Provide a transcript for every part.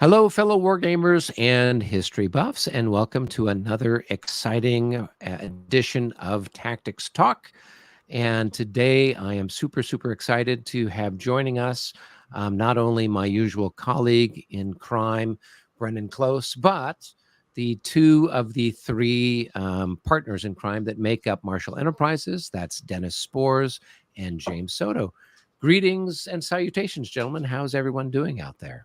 Hello, fellow wargamers and history buffs, and welcome to another exciting edition of Tactics Talk. And today I am super excited to have joining us not only my usual colleague in crime, Brennan Close, but the two of the three partners in crime that make up Marshal Enterprises. That's Dennis Spors and James Soto. Greetings and salutations, gentlemen. How's everyone doing out there?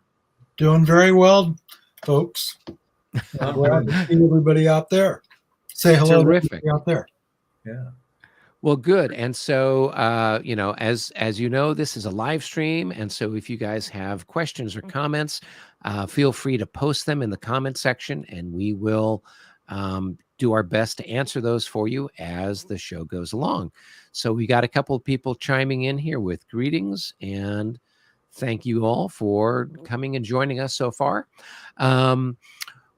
Doing very well, folks. I'm glad to see everybody out there. Say hello to everybody out there. Yeah. Well, good. And so, as you know, this is a live stream. And so if you guys have questions or comments, feel free to post them in the comment section, and we will do our best to answer those for you as the show goes along. So we got a couple of people chiming in here with greetings, and thank you all for coming and joining us so far.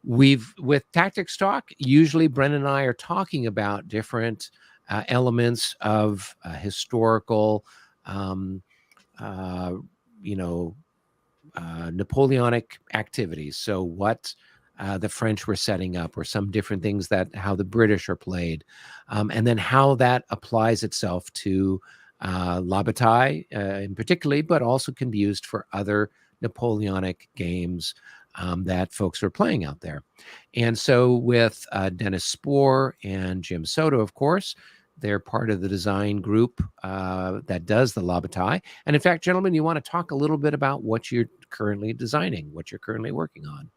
With Tactics Talk, usually Brennan and I are talking about different elements of historical, Napoleonic activities. So what the French were setting up, or some different things how the British are played, and then how that applies itself to La Bataille in particular, but also can be used for other Napoleonic games that folks are playing out there. And so with Dennis Spore and Jim Soto, of course, they're part of the design group that does the La Bataille. And in fact, gentlemen, you want to talk a little bit about what you're currently designing, what you're currently working on.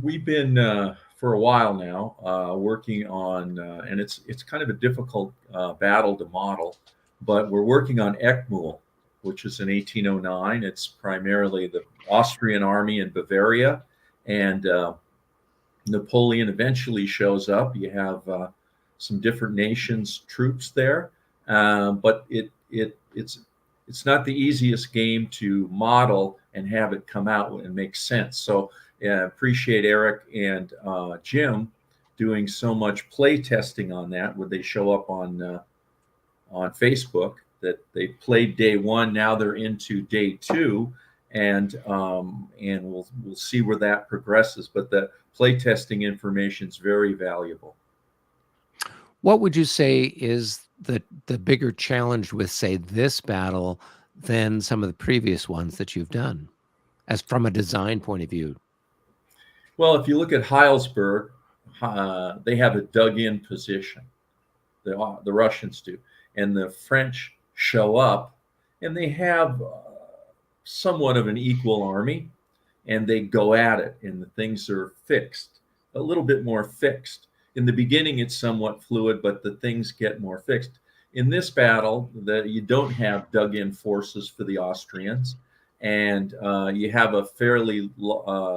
We've been for a while now working on, and it's kind of a difficult battle to model, but we're working on Eckmühl, which is in 1809. It's primarily the Austrian army in Bavaria, and Napoleon eventually shows up. You have some different nations' troops there, but it's not the easiest game to model and have it come out and make sense. So appreciate Eric and Jim doing so much play testing on that. When they show up on Facebook, that they played day one, now they're into day two, and we'll see where that progresses. But the play testing information is very valuable. What would you say is the bigger challenge with, say, this battle than some of the previous ones that you've done, as from a design point of view? Well, if you look at Heilsberg, they have a dug-in position. The Russians do, and the French show up, and they have somewhat of an equal army, and they go at it, and the things are fixed, a little bit more fixed. In the beginning, it's somewhat fluid, but the things get more fixed. In this battle, you don't have dug-in forces for the Austrians, and you have a fairly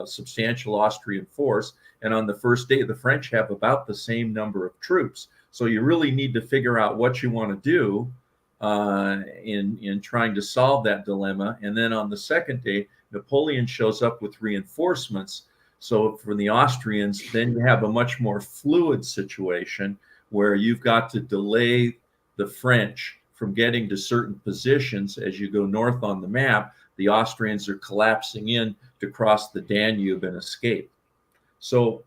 substantial Austrian force. And on the first day, the French have about the same number of troops. So you really need to figure out what you want to do in trying to solve that dilemma. And then on the second day, Napoleon shows up with reinforcements. So for the Austrians, then you have a much more fluid situation where you've got to delay the French from getting to certain positions. As you go north on the map, the Austrians are collapsing in to cross the Danube and escape. So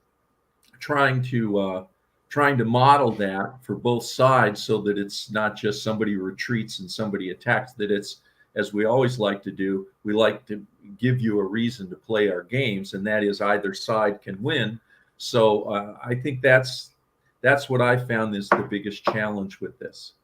trying to model that for both sides, so that it's not just somebody retreats and somebody attacks, that it's, as we always like to do, we like to give you a reason to play our games, and that is either side can win. So I think that's what I found is the biggest challenge with this.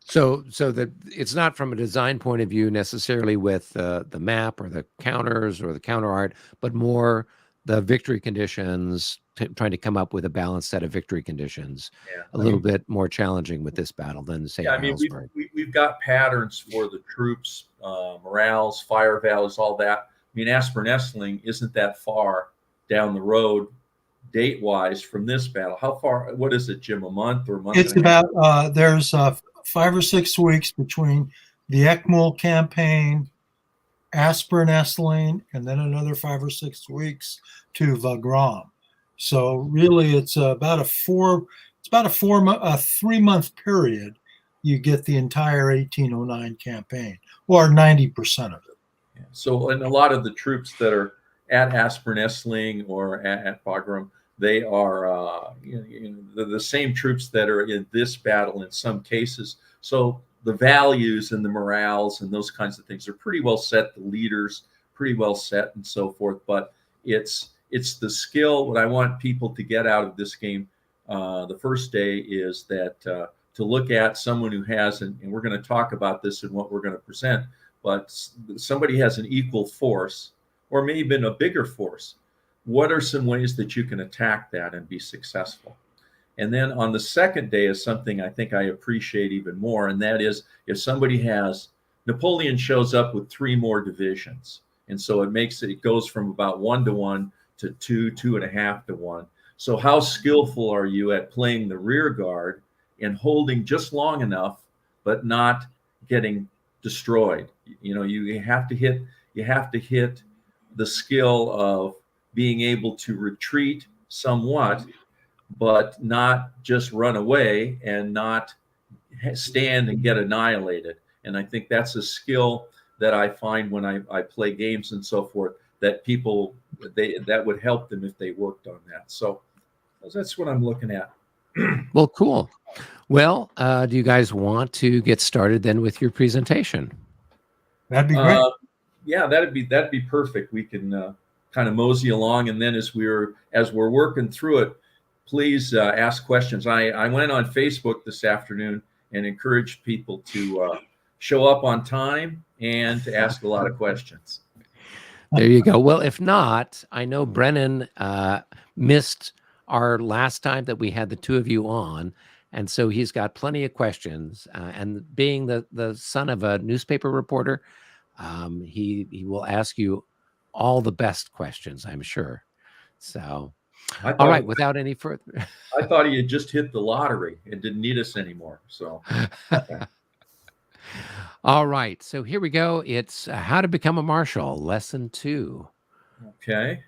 So that it's not from a design point of view necessarily with the map or the counters or the counter art, but more the victory conditions, trying to come up with a balanced set of victory conditions. Yeah, a little bit more challenging with this battle than, say, Heilsberg. We've got patterns for the troops, morales, fire values, all that. I mean, Aspern-Essling isn't that far down the road date-wise from this battle. How far? What is it, Jim? A month or a month? It's about there's 5 or 6 weeks between the Eckmühl campaign, Aspern-Essling, and then another 5 or 6 weeks to Wagram. So really, it's about a 3-month period. You get the entire 1809 campaign, or 90% of it. So, and a lot of the troops that are at Aspern-Essling or at Bagram, they are the same troops that are in this battle in some cases. So the values and the morales and those kinds of things are pretty well set. The leaders pretty well set and so forth. But it's the skill. What I want people to get out of this game the first day is that to look at someone who has, and we're going to talk about this in what we're going to present, but somebody has an equal force or maybe even a bigger force. What are some ways that you can attack that and be successful? And then on the second day is something I think I appreciate even more, and that is if somebody has, Napoleon shows up with 3 more divisions, and so it goes from about 1-to-1 to 2.5 to 1. So how skillful are you at playing the rear guard and holding just long enough, but not getting destroyed? You have to hit the skill of being able to retreat somewhat, but not just run away and not stand and get annihilated. And I think that's a skill that I find when I play games and so forth, that people, that would help them if they worked on that. So that's what I'm looking at. Well, cool. Well, do you guys want to get started then with your presentation? That'd be great. Yeah, that'd be perfect. We can kind of mosey along, and then as we're working through it, please ask questions. I went on Facebook this afternoon and encouraged people to show up on time and to ask a lot of questions. There you go. Well, if not, I know Brennan missed our last time that we had the two of you on, and so he's got plenty of questions. And being the son of a newspaper reporter, he will ask you all the best questions, I'm sure. So, all right, without any further... I thought he had just hit the lottery and didn't need us anymore. So, all right. So here we go. It's How to Become a Marshal, Lesson 2. Okay.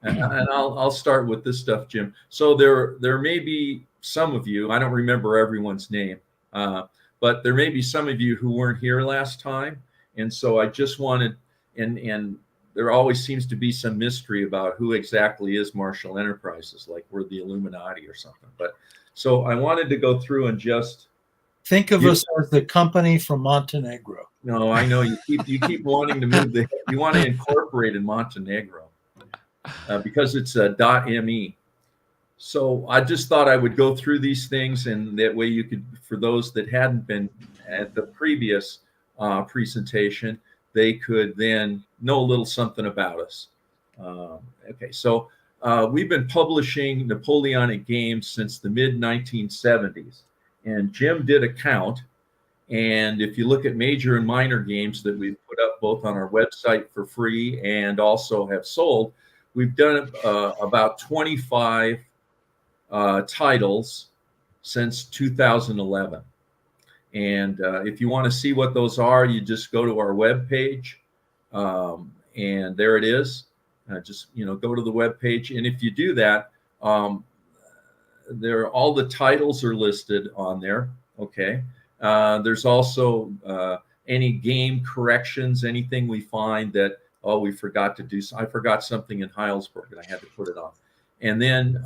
And I'll start with this stuff, Jim. So there may be some of you, I don't remember everyone's name, but there may be some of you who weren't here last time. And so I just wanted, and there always seems to be some mystery about who exactly is Marshall Enterprises, like we're the Illuminati or something. But so I wanted to go through and just think of us as the company from Montenegro. No, I know you keep wanting to move you want to incorporate in Montenegro because it's a .me. So I just thought I would go through these things, and that way you could, for those that hadn't been at the previous presentation, they could then know a little something about us. Okay, so we've been publishing Napoleonic games since the mid-1970s, and Jim did a count. And if you look at major and minor games that we've put up both on our website for free and also have sold, we've done about 25 titles since 2011. And if you want to see what those are, you just go to our webpage, and there it is. Just go to the webpage, and if you do that, all the titles are listed on there. Okay. There's also any game corrections, anything we find that we forgot to do. I forgot something in Heilsburg and I had to put it on, and then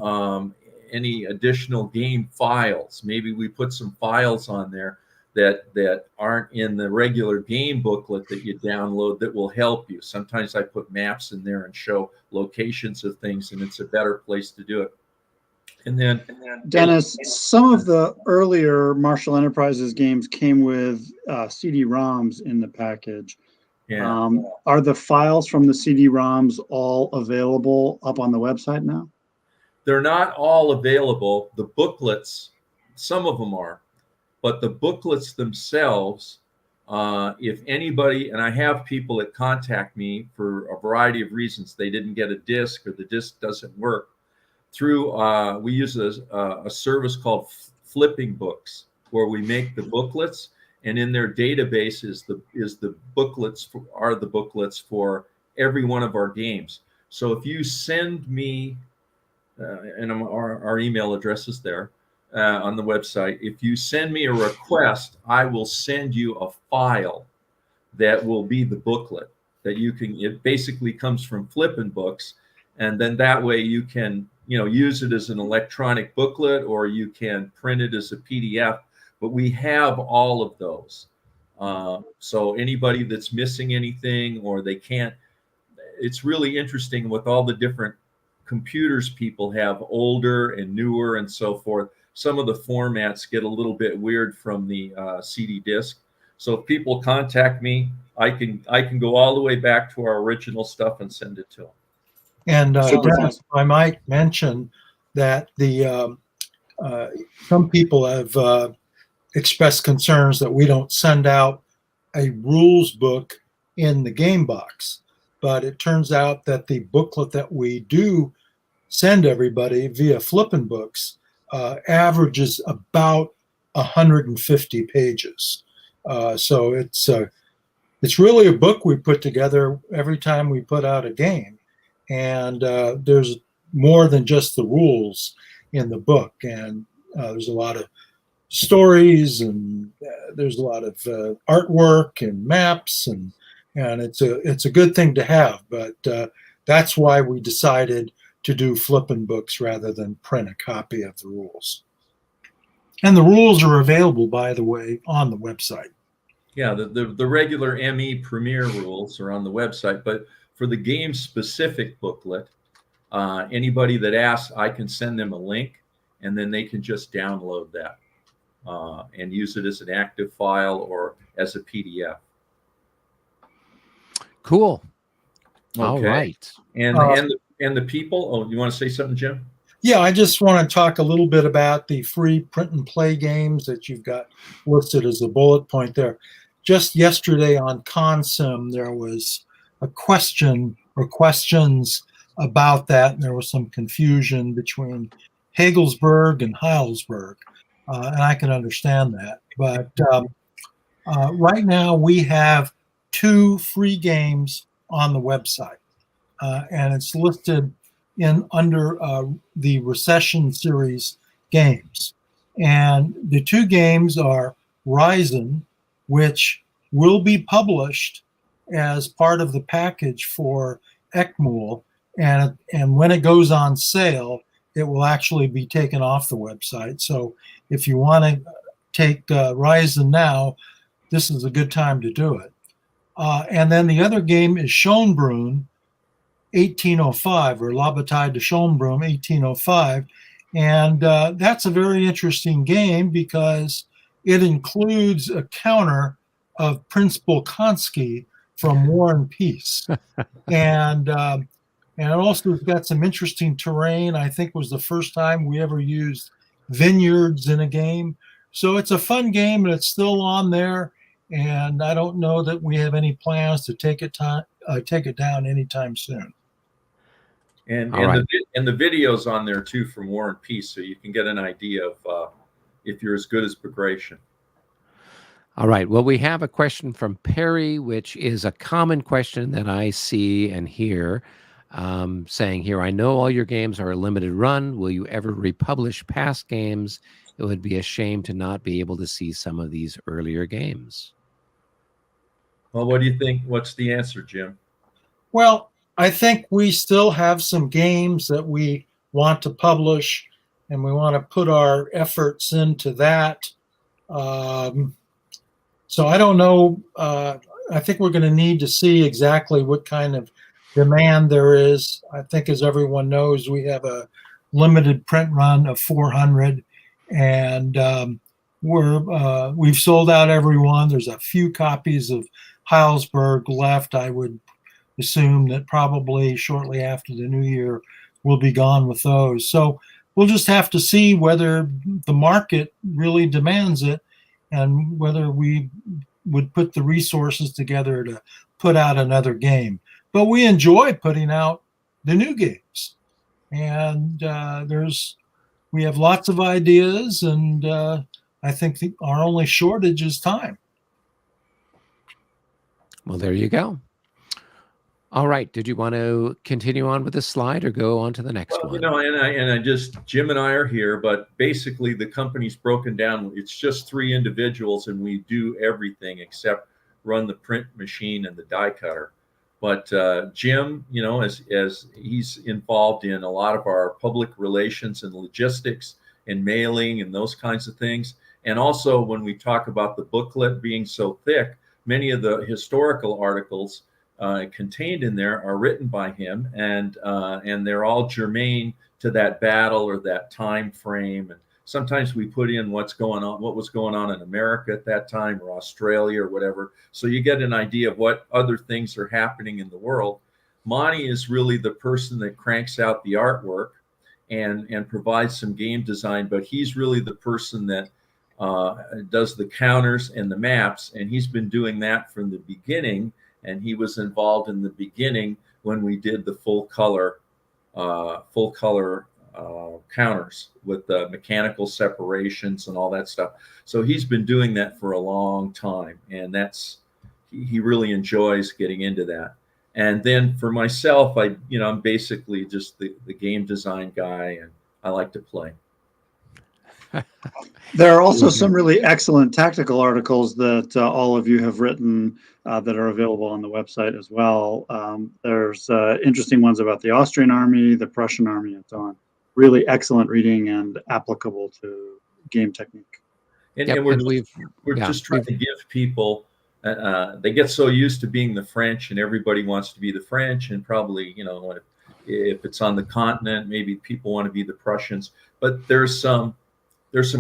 any additional game files. Maybe we put some files on there that aren't in the regular game booklet that you download that will help you. Sometimes I put maps in there and show locations of things, and it's a better place to do it. And then Dennis, some of the earlier Marshall Enterprises games came with CD-ROMs in the package. Yeah. Are the files from the CD-ROMs all available up on the website now? They're not all available. The booklets, some of them are. But the booklets themselves, if anybody, and I have people that contact me for a variety of reasons, they didn't get a disc or the disc doesn't work, through we use a service called Flipping Books, where we make the booklets, and in their database is the booklets for every one of our games. So if you send me, and our email address is there, on the website. If you send me a request, I will send you a file that will be the booklet that you can. It basically comes from flipping books, and then that way you can use it as an electronic booklet, or you can print it as a PDF. But we have all of those. So anybody that's missing anything or they can't, it's really interesting with all the different computers people have, older and newer and so forth. Some of the formats get a little bit weird from the CD disc. So if people contact me, I can go all the way back to our original stuff and send it to them. And Dennis, I might mention that some people have expressed concerns that we don't send out a rules book in the game box. But it turns out that the booklet that we do send everybody via flipping books averages about 150 pages. So it's really a book we put together every time we put out a game. And there's more than just the rules in the book. And there's a lot of stories, and there's a lot of artwork and maps, and it's a good thing to have. But that's why we decided to do flipping books rather than print a copy of the rules. And the rules are available, by the way, on the website. Yeah, the regular ME Premier rules are on the website, but for the game specific booklet, anybody that asks, I can send them a link, and then they can just download that and use it as an active file or as a PDF. Cool. Okay. All right. And the people. Oh, you want to say something, Jim? Yeah, I just want to talk a little bit about the free print and play games that you've got listed as a bullet point there. Just yesterday on ConSim, there was a question or questions about that, and there was some confusion between Hagelsberg and Heilsberg, and I can understand that. But right now we have 2 free games on the website, and it's listed under the Recession Series games. And the 2 games are Ryzen, which will be published as part of the package for ECMUL, and when it goes on sale, it will actually be taken off the website. So if you want to take Ryzen now, this is a good time to do it. And then the other game is Schönbrunn 1805, or La Bataille de Schönbrunn 1805. And that's a very interesting game because it includes a counter of Prince Bolkonsky from War and Peace. And it also has got some interesting terrain. I think it was the first time we ever used vineyards in a game. So it's a fun game, and it's still on there. And I don't know that we have any plans to take it down anytime soon. And the video's on there too from War and Peace, so you can get an idea of if you're as good as Bagration. All right. Well, we have a question from Perry, which is a common question that I see and hear, saying here, I know all your games are a limited run. Will you ever republish past games? It would be a shame to not be able to see some of these earlier games. Well, what do you think? What's the answer, Jim? Well, I think we still have some games that we want to publish, and we want to put our efforts into that. So I don't know. I think we're going to need to see exactly what kind of demand there is. I think, as everyone knows, we have a limited print run of 400, and we've sold out every one. There's a few copies of Heilsberg left. I would assume that probably shortly after the new year we'll be gone with those. So we'll just have to see whether the market really demands it and whether we would put the resources together to put out another game. But we enjoy putting out the new games. And we have lots of ideas, and I think our only shortage is time. Well, there you go. All right. Did you want to continue on with this slide or go on to the next one? Jim and I are here, but basically the company's broken down. It's just 3 individuals, and we do everything except run the print machine and the die cutter. But Jim, as he's involved in a lot of our public relations and logistics and mailing and those kinds of things. And also when we talk about the booklet being so thick, many of the historical articles contained in there are written by him, and they're all germane to that battle or that time frame. And sometimes we put in what was going on in America at that time, or Australia, or whatever. So you get an idea of what other things are happening in the world. Monty is really the person that cranks out the artwork and provides some game design, but he's really the person that does the counters and the maps, and he's been doing that from the beginning. And he was involved in the beginning when we did the full color counters with the mechanical separations and all that stuff. So he's been doing that for a long time, and he really enjoys getting into that. And then for myself, I'm basically just the game design guy, and I like to play. There are also some really excellent tactical articles that all of you have written that are available on the website as well. There's interesting ones about the Austrian army, the Prussian army, and so on. Really excellent reading and applicable to game technique. And we're just trying to give people, they get so used to being the French, and everybody wants to be the French, and probably, if it's on the continent, maybe people want to be the Prussians. But there's some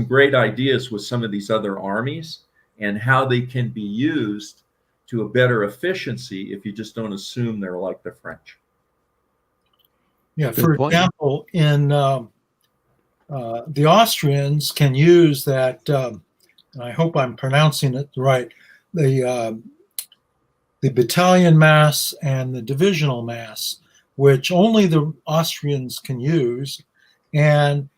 great ideas with some of these other armies and how they can be used to a better efficiency if you just don't assume they're like the French. Yeah, for example, in the Austrians can use that, and I hope I'm pronouncing it right, the battalion mass and the divisional mass, which only the Austrians can use. And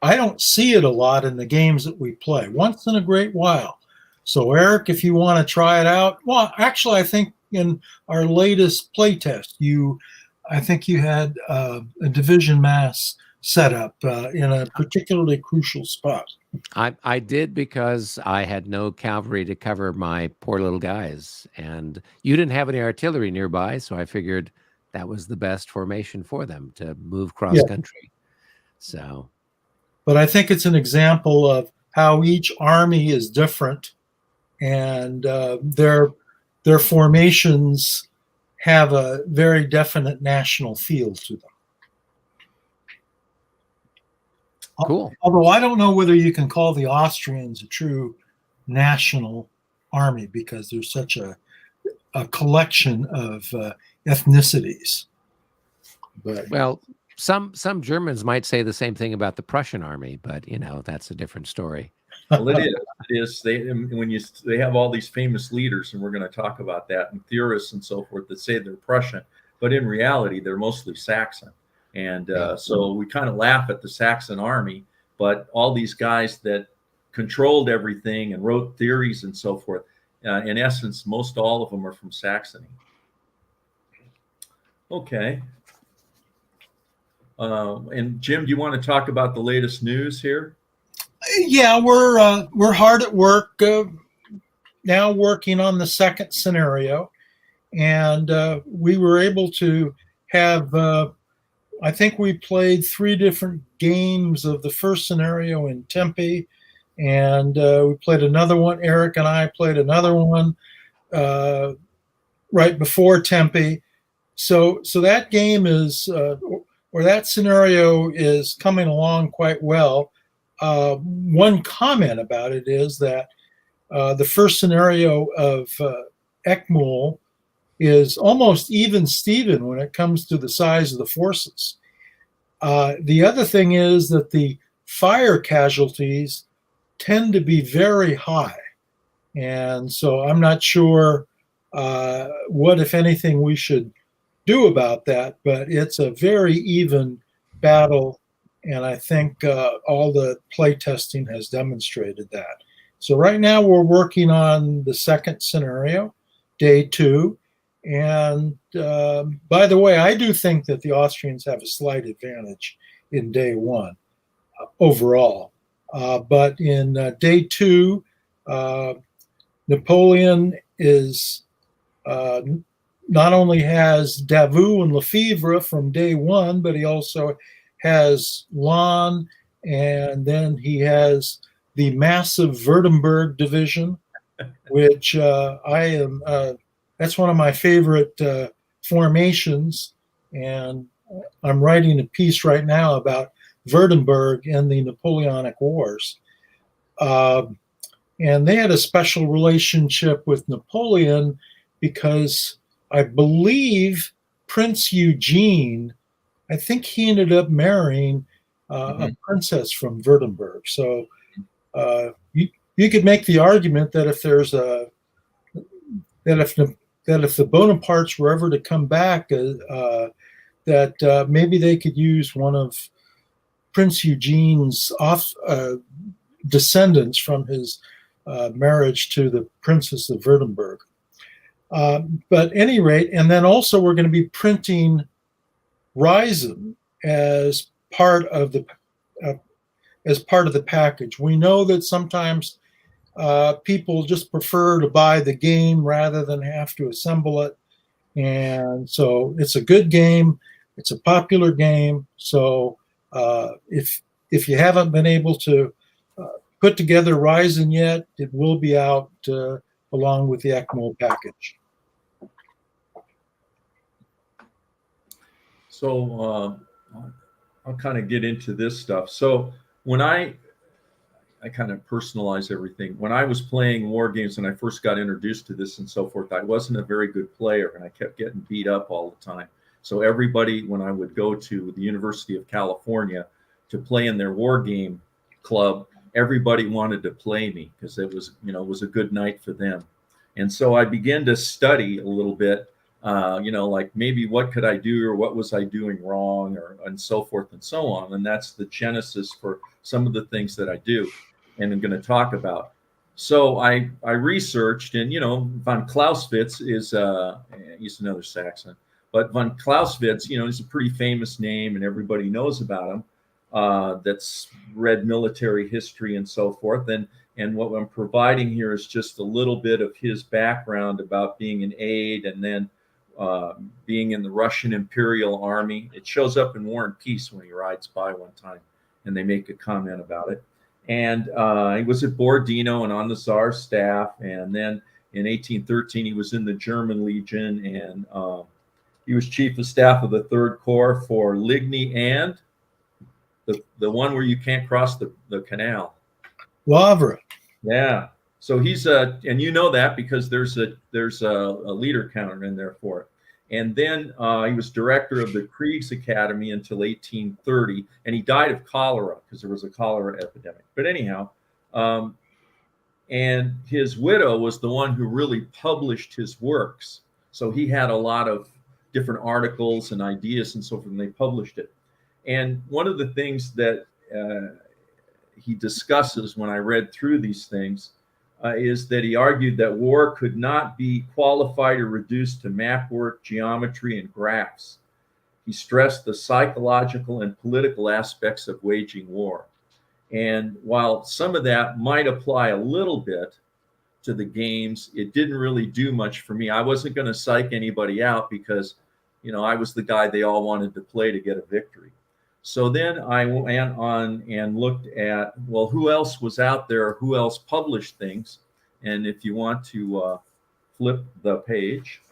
I don't see it a lot in the games that we play, once in a great while. So Eric, if you want to try it out, well, actually, I think in our latest playtest, I think you had a division mass set up in a particularly crucial spot. I did, because I had no cavalry to cover my poor little guys, and you didn't have any artillery nearby, so I figured that was the best formation for them to move cross country. So, but I think it's an example of how each army is different, and their formations have a very definite national feel to them. Cool. Although I don't know whether you can call the Austrians a true national army, because there's such a collection of ethnicities. But well, some Germans might say the same thing about the Prussian army, but that's a different story. Well, it is. They have all these famous leaders, and we're going to talk about that, and theorists and so forth that say they're Prussian, but in reality they're mostly Saxon. And so we kind of laugh at the Saxon army, but all these guys that controlled everything and wrote theories and so forth, in essence, most all of them are from Saxony. Okay. And Jim, do you want to talk about the latest news here? Yeah, we're hard at work now, working on the second scenario, and we were able to have. I think we played 3 different games of the first scenario in Tempe, and we played another one. Eric and I played another one right before Tempe. So that game is, or that scenario is coming along quite well. One comment about it is that the first scenario of Eckmühl is almost even Steven when it comes to the size of the forces. The other thing is that the fire casualties tend to be very high. And so I'm not sure what, if anything, we should do about that, but it's a very even battle. And I think all the play testing has demonstrated that. So right now we're working on the second scenario, day 2. And by the way, I do think that the Austrians have a slight advantage in day 1 overall. But in day 2, Napoleon is not only has Davout and Lefebvre from day one, but he also has Lon, and then he has the massive Württemberg division, which that's one of my favorite formations. And I'm writing a piece right now about Württemberg and the Napoleonic Wars. And they had a special relationship with Napoleon because I believe Prince Eugene, I think he ended up marrying a princess from Württemberg. So you could make the argument that if there's if the Bonapartes were ever to come back, that maybe they could use one of Prince Eugene's descendants from his marriage to the Princess of Württemberg. But at any rate, and then also we're going to be printing Ryzen as part of the package. We know that sometimes people just prefer to buy the game rather than have to assemble it, and so it's a good game. It's a popular game. So if you haven't been able to put together Ryzen yet, it will be out along with the ECMO package. So I'll kind of get into this stuff. So when I kind of personalize everything. When I was playing war games and I first got introduced to this and so forth, I wasn't a very good player and I kept getting beat up all the time. So everybody, when I would go to the University of California to play in their war game club, everybody wanted to play me because it was, it was a good night for them. And so I began to study a little bit, like maybe what could I do or what was I doing wrong and so forth and so on. And that's the genesis for some of the things that I do and I'm going to talk about. So I researched, and von Clausewitz is he's another Saxon, but von Clausewitz, he's a pretty famous name and everybody knows about him. That's read military history and so forth. And what I'm providing here is just a little bit of his background about being an aide and then being in the Russian Imperial Army. It shows up in War and Peace when he rides by one time, and they make a comment about it. And he was at Borodino and on the Tsar's staff. And then in 1813, he was in the German Legion, and he was chief of staff of the Third Corps for Ligny and the one where you can't cross the canal. Wavre. Yeah. So he's and you know that because there's a leader counter in there for it. And then he was director of the Kriegsacademy until 1830, and he died of cholera because there was a cholera epidemic. But anyhow, and his widow was the one who really published his works. So he had a lot of different articles and ideas and so forth, and they published it. And one of the things that he discusses when I read through these things is that he argued that war could not be qualified or reduced to map work, geometry, and graphs. He stressed the psychological and political aspects of waging war. And while some of that might apply a little bit to the games, it didn't really do much for me. I wasn't going to psych anybody out because, I was the guy they all wanted to play to get a victory. So then I went on and looked at, well, who else was out there? Who else published things? And if you want to flip the page,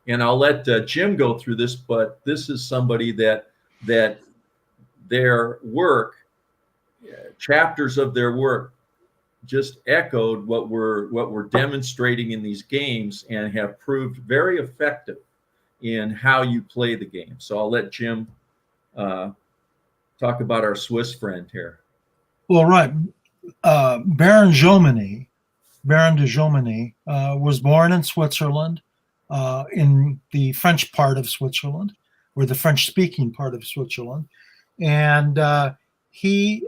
and I'll let Jim go through this, but this is somebody that their work, chapters of their work, just echoed what we're demonstrating in these games and have proved very effective in how you play the game. So I'll let Jim talk about our Swiss friend here. Well, right. Baron de Jomini was born in Switzerland, in the French part of Switzerland, or the French-speaking part of Switzerland. And his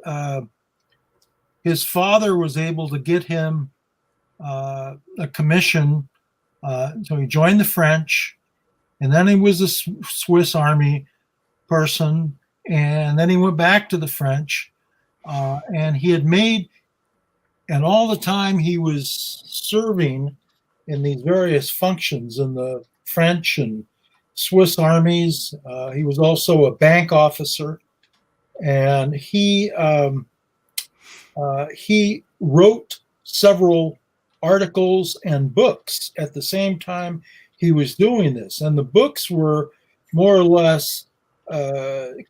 father was able to get him a commission. So he joined the French, and then he was a Swiss Army person, and then he went back to the French, and he had made, and all the time he was serving in these various functions in the French and Swiss armies. He was also a bank officer, and he wrote several articles and books at the same time he was doing this. And the books were more or less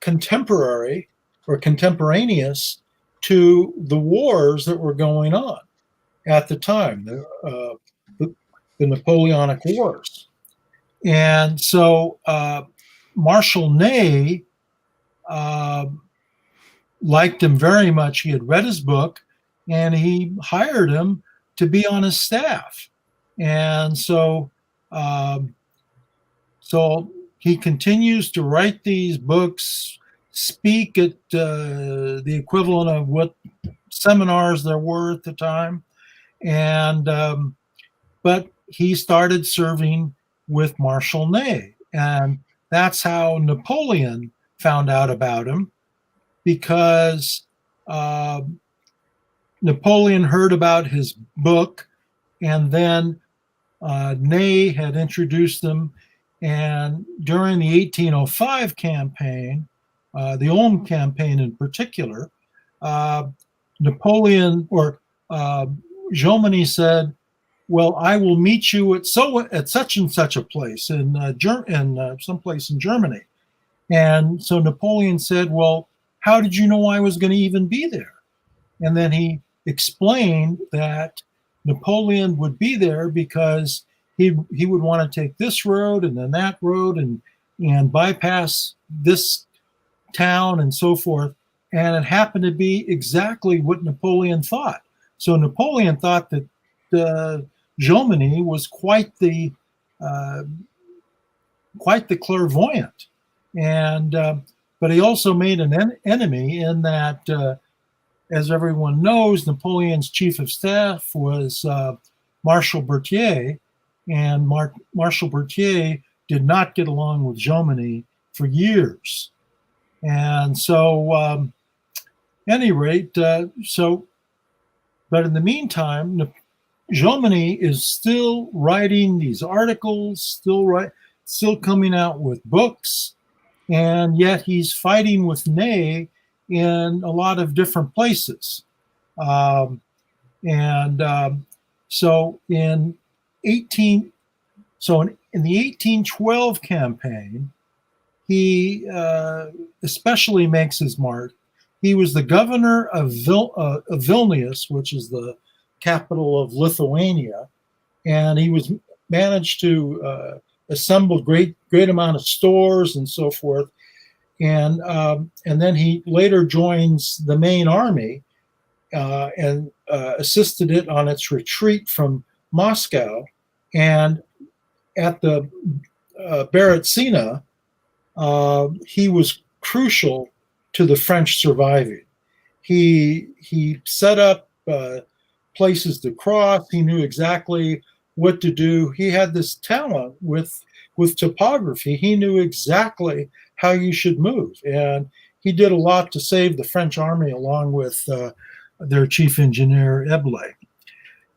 contemporary or contemporaneous to the wars that were going on at the time, the Napoleonic Wars. And so Marshal Ney liked him very much. He had read his book, and he hired him to be on his staff. And so he continues to write these books, speak at the equivalent of what seminars there were at the time. And but he started serving with Marshal Ney, and that's how Napoleon found out about him, because Napoleon heard about his book, and then Ney had introduced them. And during the 1805 campaign, the Ulm campaign in particular, Napoleon or Jomini said, "Well, I will meet you at such and such a place in someplace in Germany." And so Napoleon said, "Well, how did you know I was going to even be there?" And then he explained that Napoleon would be there because he would want to take this road and then that road and bypass this town and so forth. And it happened to be exactly what Napoleon thought. So Napoleon thought that Jomini was quite the clairvoyant, and but he also made an enemy in that, as everyone knows, Napoleon's chief of staff was Marshal Berthier, and Marshal Berthier did not get along with Jomini for years. And so, any rate, but in the meantime, Jomini is still writing these articles, still coming out with books, and yet he's fighting with Ney in a lot of different places. So in the 1812 campaign, he especially makes his mark. He was the governor of Vilnius, which is the capital of Lithuania, and he managed to assemble great amount of stores and so forth. And then he later joins the main army and assisted it on its retreat from Moscow. And at the Berezina, he was crucial to the French surviving. He set up places to cross. He knew exactly what to do. He had this talent with topography. He knew exactly how you should move, and he did a lot to save the French army, along with their chief engineer Eble.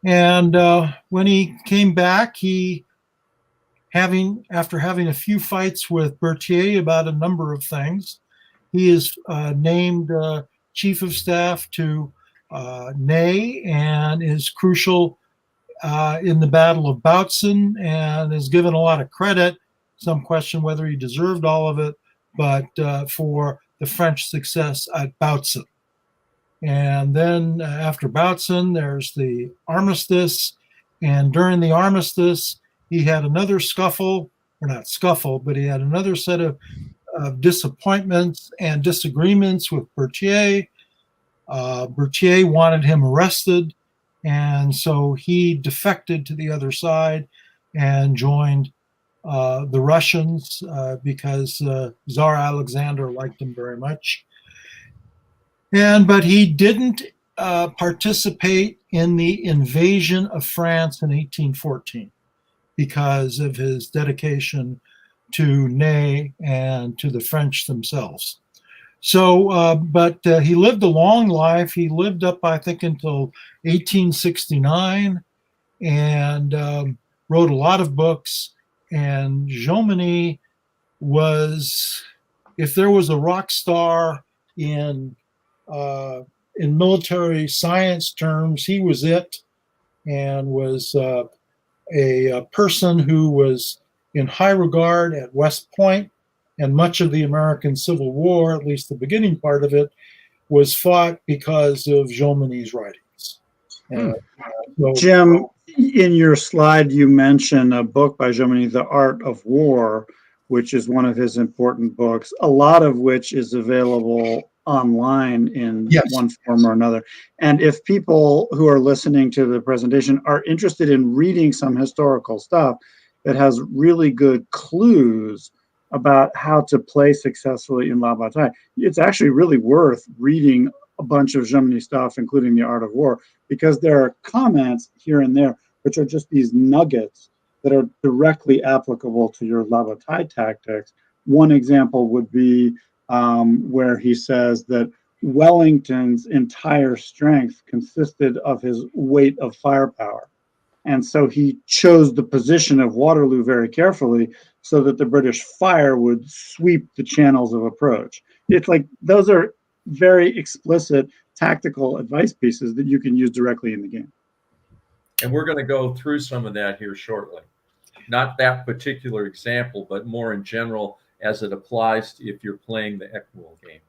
And when he came back, after having a few fights with Berthier about a number of things, he is named chief of staff to Ney, and is crucial in the Battle of Bautzen, and is given a lot of credit. Some question whether he deserved all of it, but for the French success at Bautzen. And then after Bautzen, there's the armistice, and during the armistice, he had another scuffle, or not scuffle, but he had another set of disappointments and disagreements with Berthier. Berthier wanted him arrested, and so he defected to the other side and joined the Russians because Tsar Alexander liked him very much. But he didn't participate in the invasion of France in 1814 because of his dedication to Ney and to the French themselves. So, but he lived a long life. He lived up, I think, until 1869. And wrote a lot of books, and Jomini was, if there was a rock star in military science terms, he was it, and was a person who was in high regard at West Point, and much of the American Civil War, at least the beginning part of it, was fought because of Jomini's writings. So, Jim, in your slide, you mentioned a book by Jomini, The Art of War, which is one of his important books, a lot of which is available online in yes. one form or another. And if people who are listening to the presentation are interested in reading some historical stuff that has really good clues about how to play successfully in La Bataille, it's actually really worth reading a bunch of Jomini stuff, including The Art of War, because there are comments here and there which are just these nuggets that are directly applicable to your La Bataille tactics. One example would be where he says that Wellington's entire strength consisted of his weight of firepower. And so he chose the position of Waterloo very carefully so that the British fire would sweep the channels of approach. It's like those are very explicit tactical advice pieces that you can use directly in the game. And we're going to go through some of that here shortly. Not that particular example, but more in general as it applies to if you're playing the Equal game.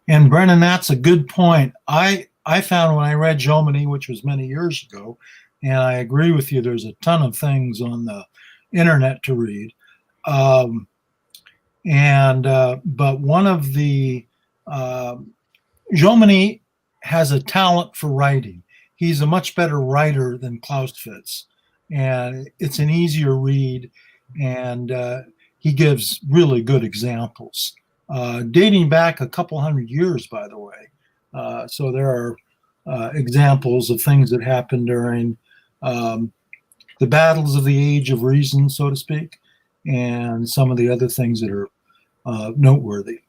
And Brennan, that's a good point. I found when I read Jomini, which was many years ago, and I agree with you, there's a ton of things on the internet to read. But one of the Jomini has a talent for writing. He's a much better writer than Clausewitz, and it's an easier read, and he gives really good examples, dating back a couple hundred years, by the way. So there are examples of things that happened during the battles of the Age of Reason, so to speak, and some of the other things that are noteworthy.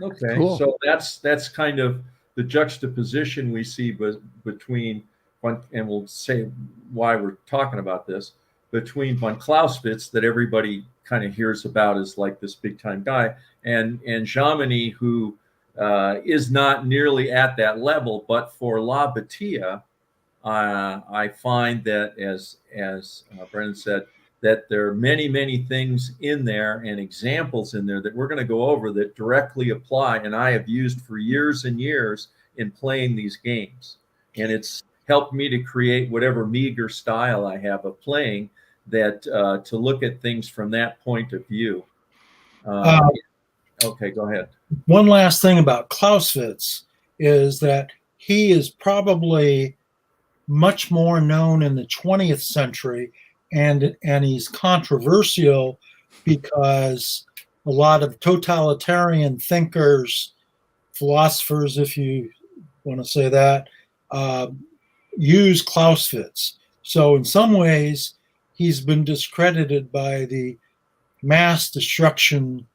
Okay, Cool. so that's kind of the juxtaposition we see between, and we'll say why we're talking about this, between von Clausewitz, that everybody kind of hears about as like this big time guy, and Jomini, who is not nearly at that level. But for La Bataille, I find that as Brennan said, that there are many things in there and examples in there that we're going to go over that directly apply, and I have used for years and years in playing these games. And it's helped me to create whatever meager style I have of playing, that to look at things from that point of view. Okay, go ahead. One last thing about Clausewitz is that he is probably much more known in the 20th century, and he's controversial because a lot of totalitarian thinkers, philosophers, if you want to say that, use Clausewitz. So in some ways, he's been discredited by the mass destruction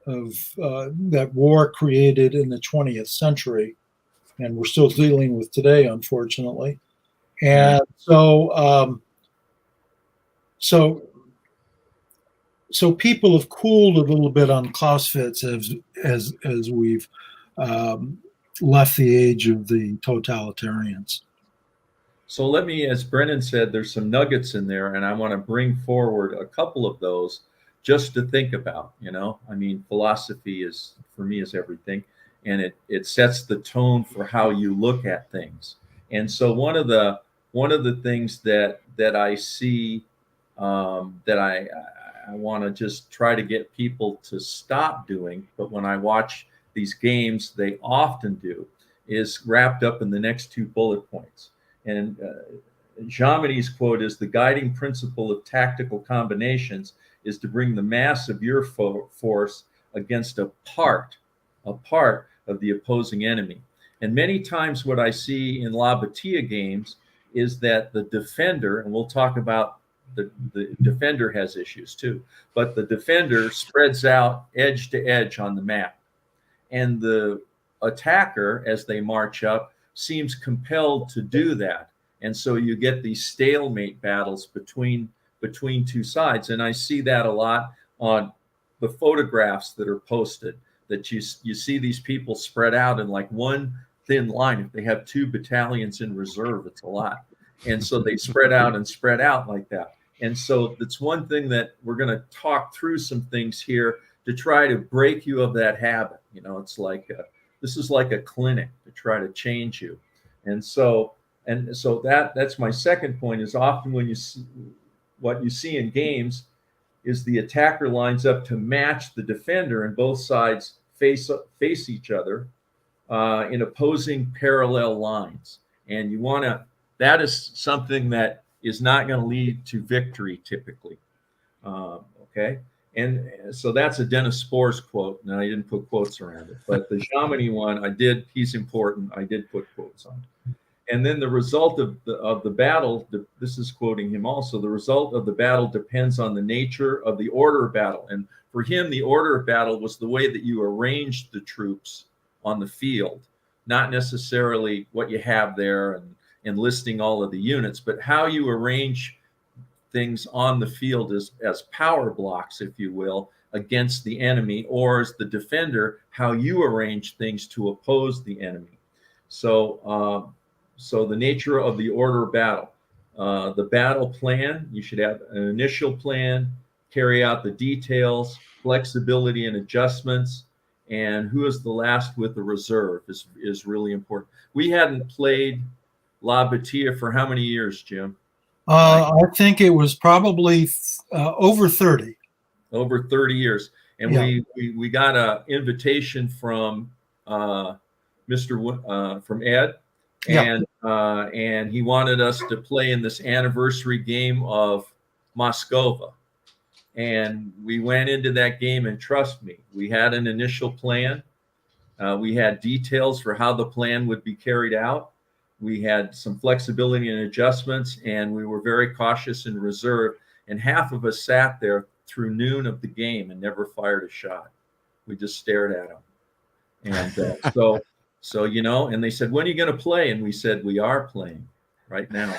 of that war created in the 20th century, and we're still dealing with today, unfortunately. And so people have cooled a little bit on Clausewitz as we've left the age of the totalitarians. So let me, as Brennan said, there's some nuggets in there, and I want to bring forward a couple of those just to think about. I mean, philosophy is, for me, is everything, and it sets the tone for how you look at things. And so one of the things that I see, that I want to just try to get people to stop doing, but when I watch these games, they often do, is wrapped up in the next two bullet points. And Jomini's quote is, "The guiding principle of tactical combinations is to bring the mass of your force against a part of the opposing enemy." And many times what I see in La Bataille games is that the defender, and we'll talk about the defender has issues too, but the defender spreads out edge to edge on the map. And the attacker, as they march up, seems compelled to do that. And so you get these stalemate battles between two sides. And I see that a lot on the photographs that are posted, that you see these people spread out in like one thin line. If they have 2 battalions in reserve, it's a lot. And so they spread out like that. And so that's one thing that we're going to talk through some things here to try to break you of that habit. You know, it's like this is like a clinic to try to change you. And so that's my second point, is often when you see what you see in games is the attacker lines up to match the defender, and both sides face each other in opposing parallel lines. And you want to, that is something that is not going to lead to victory typically. Okay. And so that's a Dennis Spors quote. Now, I didn't put quotes around it, but the Jomini one, he's important. I did put quotes on. And then the result of the battle, this is quoting him also, the result of the battle depends on the nature of the order of battle. And for him, the order of battle was the way that you arranged the troops on the field, not necessarily what you have there and listing all of the units, but how you arrange things on the field as power blocks, if you will, against the enemy, or as the defender, how you arrange things to oppose the enemy. So the nature of the order of battle, the battle plan, you should have an initial plan, carry out the details, flexibility and adjustments, and who is the last with the reserve is really important. We hadn't played La Bataille for how many years, Jim? I think it was probably over 30. Over 30 years. And yeah. we got an invitation from from Ed. And he wanted us to play in this anniversary game of Moscova. And we went into that game, and trust me, we had an initial plan. We had details for how the plan would be carried out. We had some flexibility and adjustments, and we were very cautious and reserved. And half of us sat there through noon of the game and never fired a shot. We just stared at them. And so, you know, and they said, when are you going to play? And we said, we are playing right now.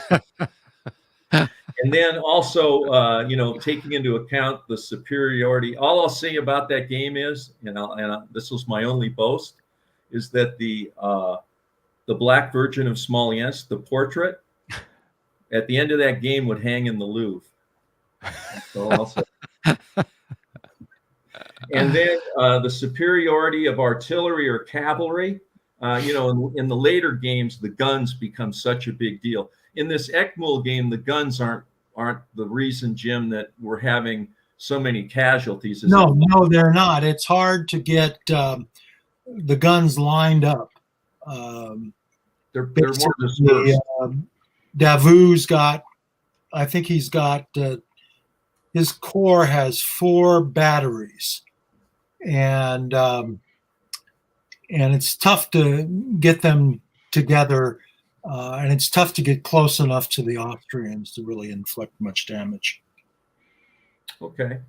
And then also, you know, taking into account the superiority, all I'll say about that game is, this was my only boast, is that the Black Virgin of Smolensk, the portrait, at the end of that game would hang in the Louvre. So also. And then the superiority of artillery or cavalry. You know, in the later games, the guns become such a big deal. In this Ekmul game, the guns aren't the reason, Jim, that we're having so many casualties. No, they're not. It's hard to get the guns lined up. They're more dispersed. Davu's got, I think he's got, his corps has 4 batteries, and it's tough to get them together, and it's tough to get close enough to the Austrians to really inflict much damage. Okay.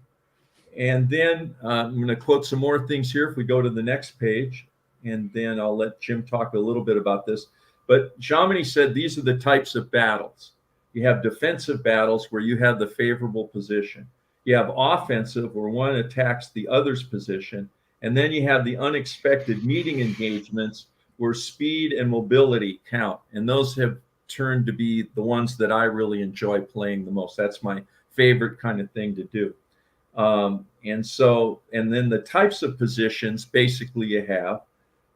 And then I'm going to quote some more things here if we go to the next page, and then I'll let Jim talk a little bit about this. But Jomini said these are the types of battles. You have defensive battles where you have the favorable position. You have offensive where one attacks the other's position. And then you have the unexpected meeting engagements where speed and mobility count. And those have turned to be the ones that I really enjoy playing the most. That's my favorite kind of thing to do. And then the types of positions basically you have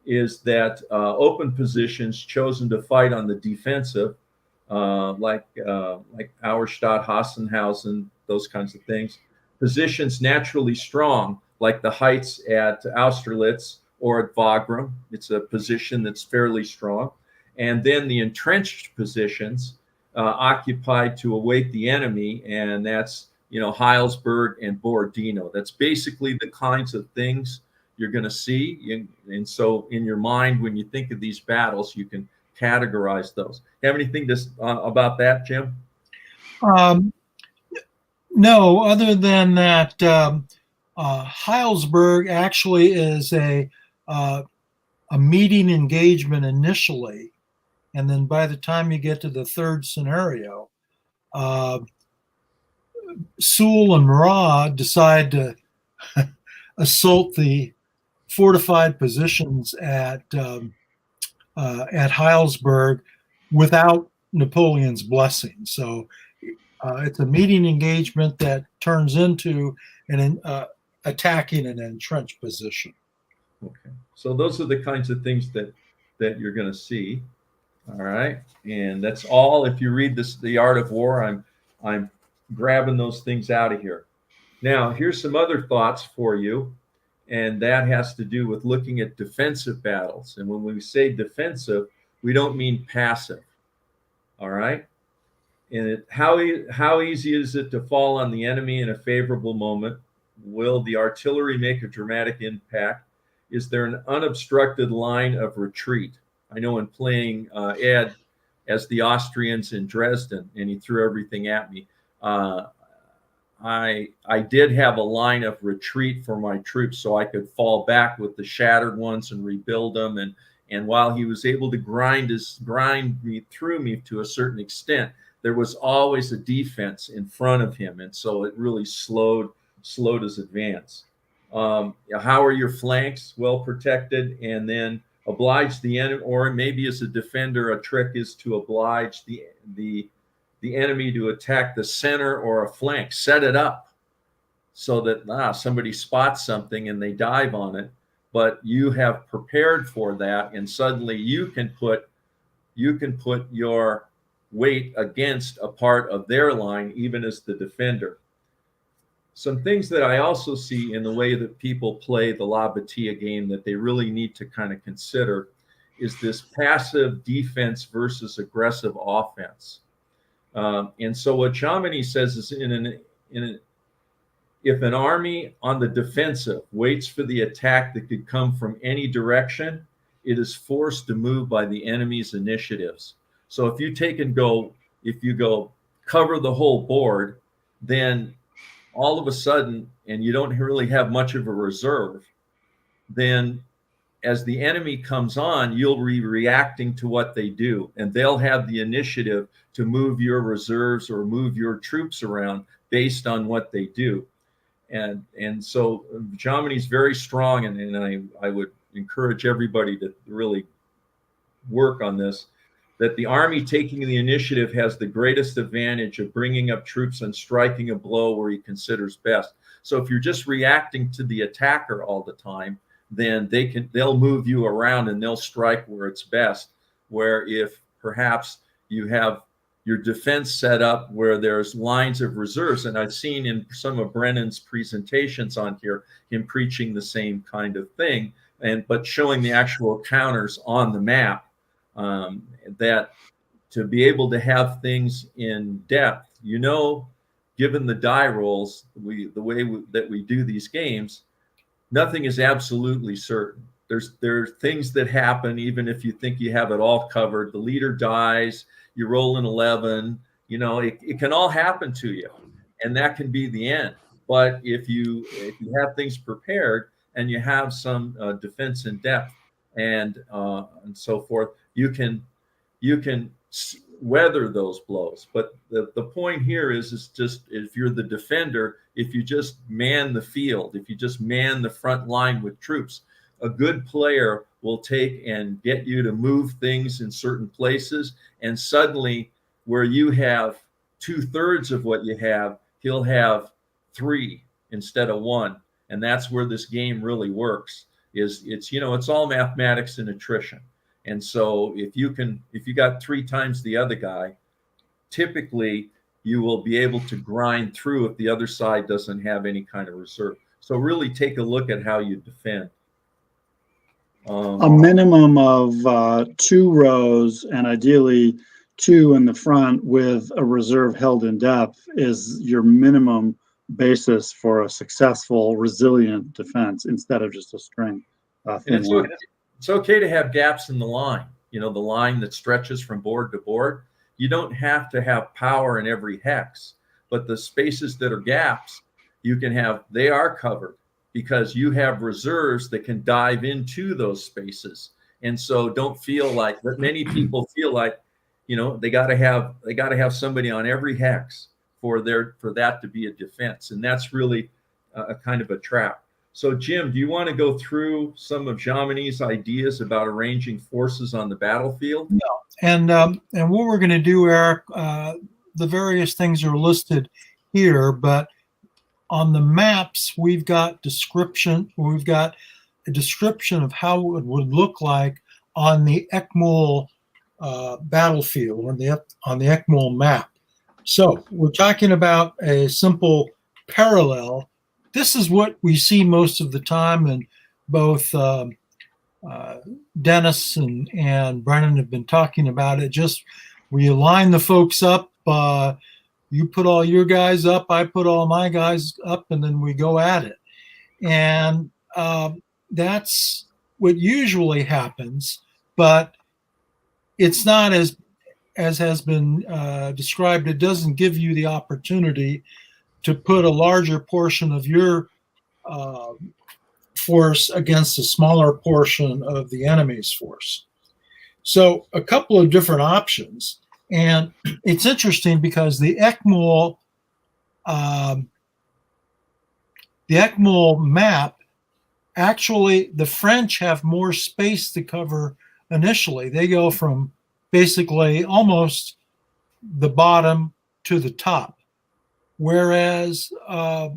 is that open positions chosen to fight on the defensive, like Auerstadt, Hassenhausen, those kinds of things. Positions naturally strong, like the heights at Austerlitz or at Wagram. It's a position that's fairly strong. And then the entrenched positions occupied to await the enemy, and that's, you know, Heilsberg and Borodino. That's basically the kinds of things you're going to see. And so in your mind, when you think of these battles, you can categorize those. You have anything about that, Jim? No, other than that, Heilsberg actually is a meeting engagement initially, And then by the time you get to the third scenario, Soule and Murat decide to assault the fortified positions at Heilsberg without Napoleon's blessing. So it's a meeting engagement that turns into an attacking an entrenched position. Okay, so those are the kinds of things that you're going to see. All right, and that's all. If you read this, The Art of War, I'm grabbing those things out of here. Now, here's some other thoughts for you, and that has to do with looking at defensive battles. And when we say defensive, we don't mean passive. All right, and how easy is it to fall on the enemy in a favorable moment? Will the artillery make a dramatic impact? Is there an unobstructed line of retreat? I know in playing Ed as the Austrians in Dresden, and he threw everything at me. I did have a line of retreat for my troops, so I could fall back with the shattered ones and rebuild them. And while he was able to grind me through me to a certain extent, there was always a defense in front of him, and so it really slowed his advance. How are your flanks? Well protected, and then oblige the enemy, or maybe as a defender, a trick is to oblige the enemy to attack the center or a flank. Set it up so that somebody spots something and they dive on it, but you have prepared for that, and suddenly you can put your weight against a part of their line, even as the defender. Some things that I also see in the way that people play the La Bataille game that they really need to kind of consider is this passive defense versus aggressive offense. And so what Chamonix says is if an army on the defensive waits for the attack that could come from any direction, it is forced to move by the enemy's initiatives. So if you go cover the whole board, then all of a sudden, and you don't really have much of a reserve, then as the enemy comes on, you'll be reacting to what they do, and they'll have the initiative to move your reserves or move your troops around based on what they do. And so Chamonix is very strong, and I would encourage everybody to really work on this, that the army taking the initiative has the greatest advantage of bringing up troops and striking a blow where he considers best. So if you're just reacting to the attacker all the time, then they'll move you around and they'll strike where it's best. Where if perhaps you have your defense set up where there's lines of reserves, and I've seen in some of Brennan's presentations on here, him preaching the same kind of thing, but showing the actual counters on the map, that to be able to have things in depth, given the die rolls, the way that we do these games, nothing is absolutely certain. There are things that happen even if you think you have it all covered. The leader dies, you roll an 11, it can all happen to you, and that can be the end. But if you have things prepared and you have some defense in depth and so forth, you can weather those blows. But the point here is just, if you're the defender, if you just man the field, if you just man the front line with troops, a good player will take and get you to move things in certain places, and suddenly where you have 2/3 of what you have, he'll have 3 instead of 1. And that's where this game really works. It's all mathematics and attrition. And so if you got 3 times the other guy, typically you will be able to grind through if the other side doesn't have any kind of reserve. So really take a look at how you defend. A minimum of 2 rows, and ideally 2 in the front with a reserve held in depth, is your minimum basis for a successful, resilient defense instead of just a string. It's okay to have gaps in the line, the line that stretches from board to board. You don't have to have power in every hex, but the spaces that are gaps, they are covered because you have reserves that can dive into those spaces. And so don't feel like, but many people feel like, you know, they got to have somebody on every hex for that to be a defense. And that's really a kind of a trap. So Jim, do you want to go through some of Jomini's ideas about arranging forces on the battlefield? And what we're going to do, Eric, the various things are listed here, but on the maps, we've got a description of how it would look like on the ECMOL battlefield, on the ECMOL map. So we're talking about a simple parallel. This is what we see most of the time, and both Dennis and Brennan have been talking about it. Just we align the folks up. You put all your guys up, I put all my guys up, and then we go at it. And that's what usually happens, but it's not as has been described. It doesn't give you the opportunity to put a larger portion of your force against a smaller portion of the enemy's force. So a couple of different options. And it's interesting because the ECMOL map, actually, the French have more space to cover initially. They go from basically almost the bottom to the top. Whereas the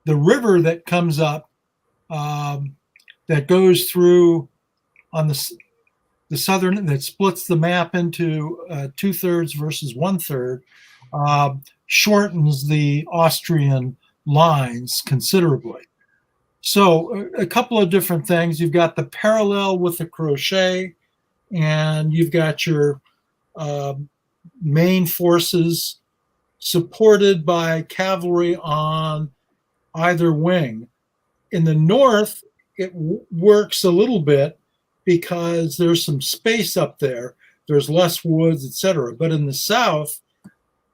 river that comes up, that goes through on the southern, that splits the map into 2/3 versus 1/3, shortens the Austrian lines considerably. So a couple of different things. You've got the parallel with the crochet, and you've got your main forces supported by cavalry on either wing. In the north, it works a little bit because there's some space up there. There's less woods, etc. But in the south,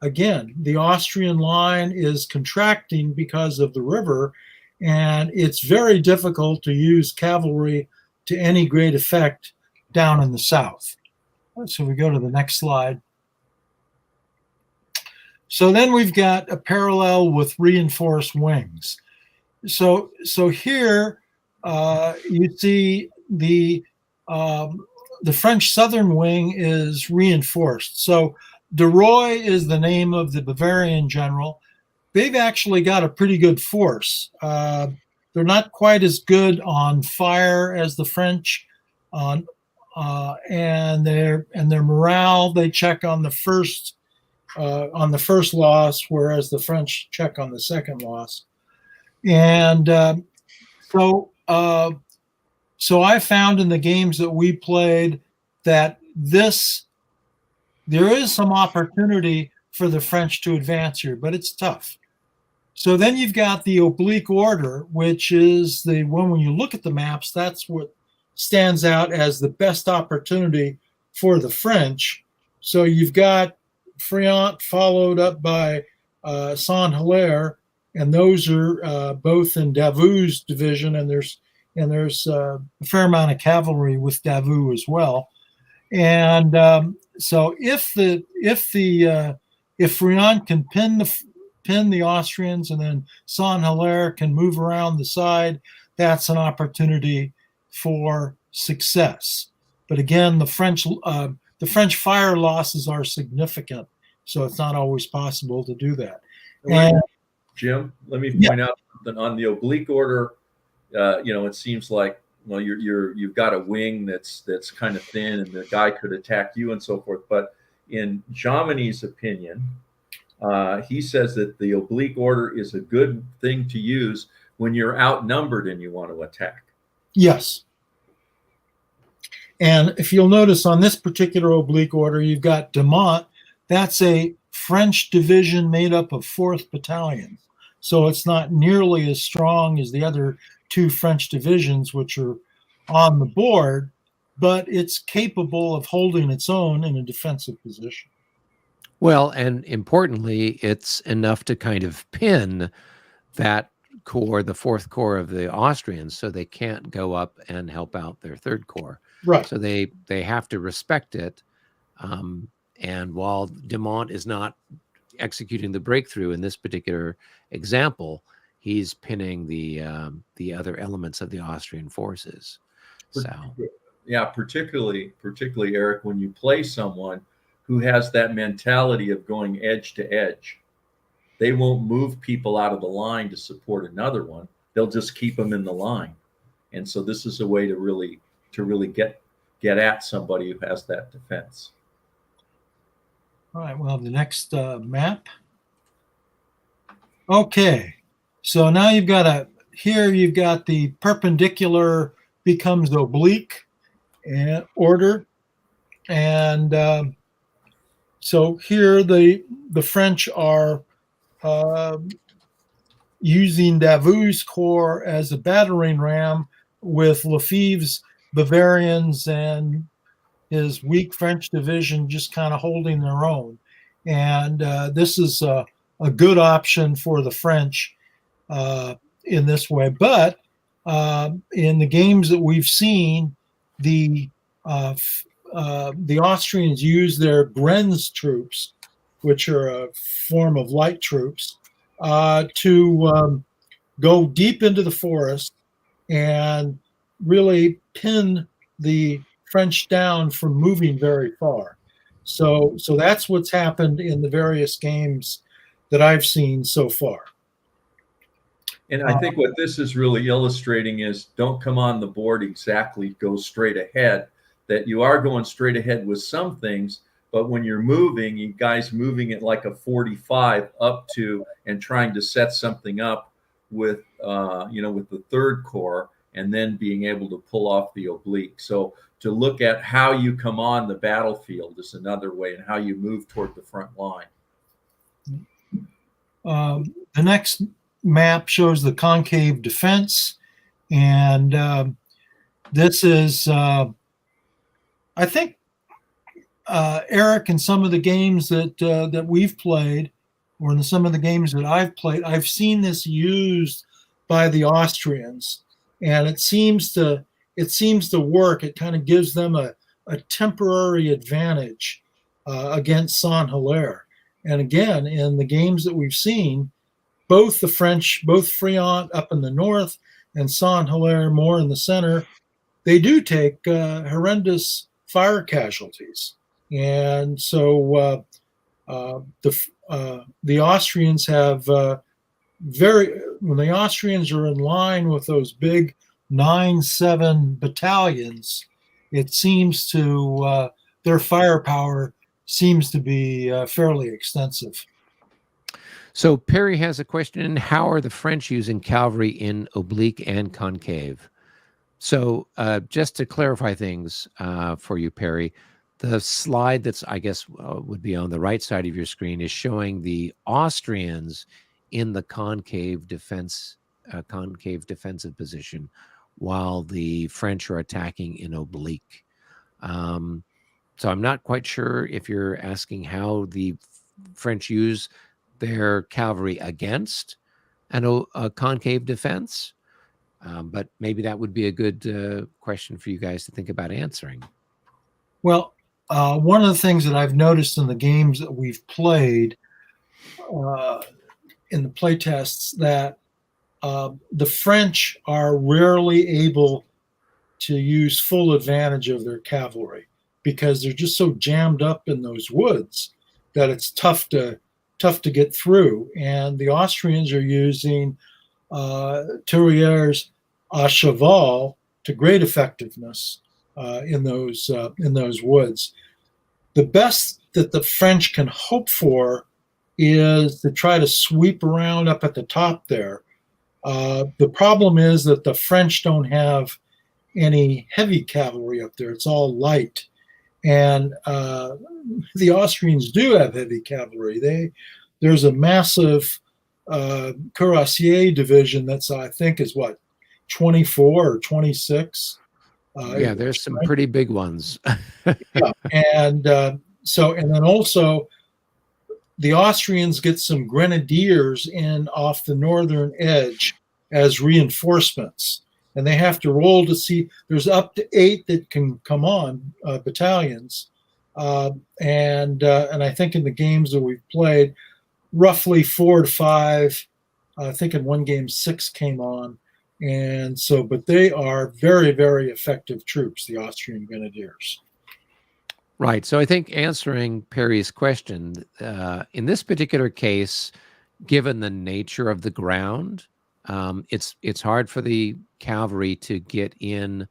again, the Austrian line is contracting because of the river, and it's very difficult to use cavalry to any great effect down in the south. So we go to the next slide. So then we've got a parallel with reinforced wings. So here you see the French southern wing is reinforced. So de Roy is the name of the Bavarian general. They've actually got a pretty good force. They're not quite as good on fire as the French, and their morale they check on the first loss, whereas the French check on the second loss. And so I found in the games that we played that there is some opportunity for the French to advance here, but it's tough. So then you've got the oblique order, which is the one, when you look at the maps, that's what stands out as the best opportunity for the French. So you've got Friant followed up by Saint-Hilaire, and those are both in Davout's division, and there's a fair amount of cavalry with Davout as well. And so if Friant can pin the Austrians, and then Saint-Hilaire can move around the side, that's an opportunity for success. But again, the French fire losses are significant, so it's not always possible to do that. And Jim, let me point out that on the oblique order, it seems like, well, you've got a wing that's kind of thin, and the guy could attack you and so forth. But in Jomini's opinion, he says that the oblique order is a good thing to use when you're outnumbered and you want to attack. Yes. And if you'll notice on this particular oblique order, you've got De Mont. That's a French division made up of 4th Battalion. So it's not nearly as strong as the other 2 French divisions, which are on the board, but it's capable of holding its own in a defensive position. Well, and importantly, it's enough to kind of pin that corps, the 4th Corps of the Austrians, so they can't go up and help out their 3rd Corps. Right. So they have to respect it. And while Dumont is not executing the breakthrough in this particular example, he's pinning the other elements of the Austrian forces. So yeah, particularly Eric, when you play someone who has that mentality of going edge to edge, they won't move people out of the line to support another one. They'll just keep them in the line. And so this is a way to really get at somebody who has that defense. All right, we'll have the next map. Okay, so now you've got the perpendicular becomes oblique and order. And so here the French are using Davout's corps as a battering ram, with Lefebvre's Bavarians and his weak French division just kind of holding their own. And this is a good option for the French in this way. But in the games that we've seen, the Austrians use their Brennan's troops, which are a form of light troops, to go deep into the forest and really pin the French down from moving very far. So that's what's happened in the various games that I've seen so far. And I think what this is really illustrating is don't come on the board exactly, go straight ahead, that you are going straight ahead with some things, but when you're moving, you guys moving it like a 45 up to and trying to set something up with, with the third corps, and then being able to pull off the oblique. So to look at how you come on the battlefield is another way, and how you move toward the front line. The next map shows the concave defense, and this is, I think, Eric, in some of the games that we've played, or in some of the games that I've played, I've seen this used by the Austrians, and it seems to work. It kind of gives them a temporary advantage against Saint-Hilaire. And again, in the games that we've seen, both the French, both Friant up in the north and Saint-Hilaire more in the center, they do take horrendous fire casualties. And so the Austrians have when the Austrians are in line with those big 9-7 battalions, it seems to their firepower seems to be fairly extensive. So Perry has a question: how are the French using cavalry in oblique and concave? So just to clarify things for you, Perry, the slide that's, I guess, would be on the right side of your screen is showing the Austrians in the concave defensive position, while the French are attacking in oblique. So I'm not quite sure if you're asking how the French use their cavalry against a concave defense, but maybe that would be a good question for you guys to think about answering. Well, one of the things that I've noticed in the games that we've played in the play tests, that the French are rarely able to use full advantage of their cavalry, because they're just so jammed up in those woods that it's tough to get through. And the Austrians are using tirailleurs à cheval to great effectiveness in those woods. The best that the French can hope for is to try to sweep around up at the top there. The problem is that the French don't have any heavy cavalry up there. It's all light. And the Austrians do have heavy cavalry. There's a massive cuirassier division that's, I think, is 24 or 26. Yeah, there's some pretty big ones. Yeah, and then also the Austrians get some grenadiers in off the northern edge as reinforcements, and they have to roll to see. There's up to 8 that can come on, battalions, and I think in the games that we've played, roughly 4 to 5. I think in one game 6 came on, and so, but they are very, very effective troops, the Austrian Grenadiers. Right. So I think answering Perry's question, in this particular case, given the nature of the ground, it's hard for the cavalry to get in.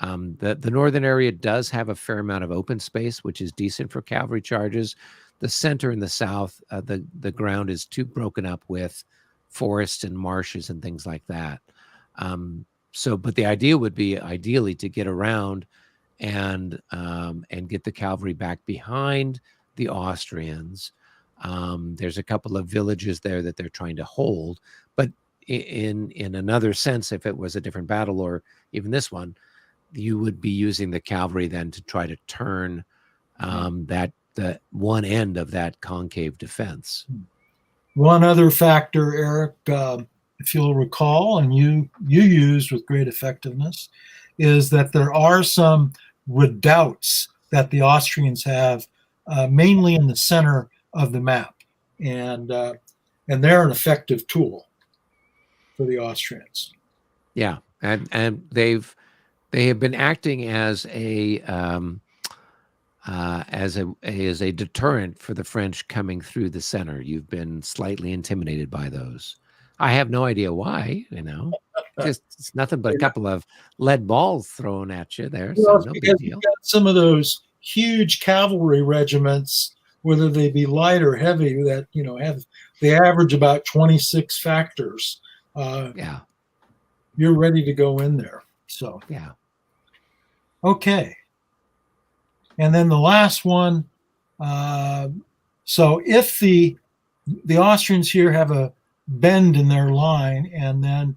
The northern area does have a fair amount of open space, which is decent for cavalry charges. The center and the south, the ground is too broken up with forests and marshes and things like that. But the idea would be ideally to get around and get the cavalry back behind the Austrians. There's a couple of villages there that they're trying to hold, but in another sense, if it was a different battle or even this one, you would be using the cavalry then to try to turn the one end of that concave defense. One other factor, Eric, if you'll recall, and you used with great effectiveness, is that there are some redoubts that the Austrians have, mainly in the center of the map, and they're an effective tool for the Austrians. Yeah, and they have been acting as a deterrent for the French coming through the center. You've been slightly intimidated by those. I have no idea why, just it's nothing but a couple of lead balls thrown at you there. So no big deal. Got some of those huge cavalry regiments, whether they be light or heavy, that they average about 26 factors. Yeah, you're ready to go in there. So yeah, okay. And then the last one. So if the Austrians here have a bend in their line, and then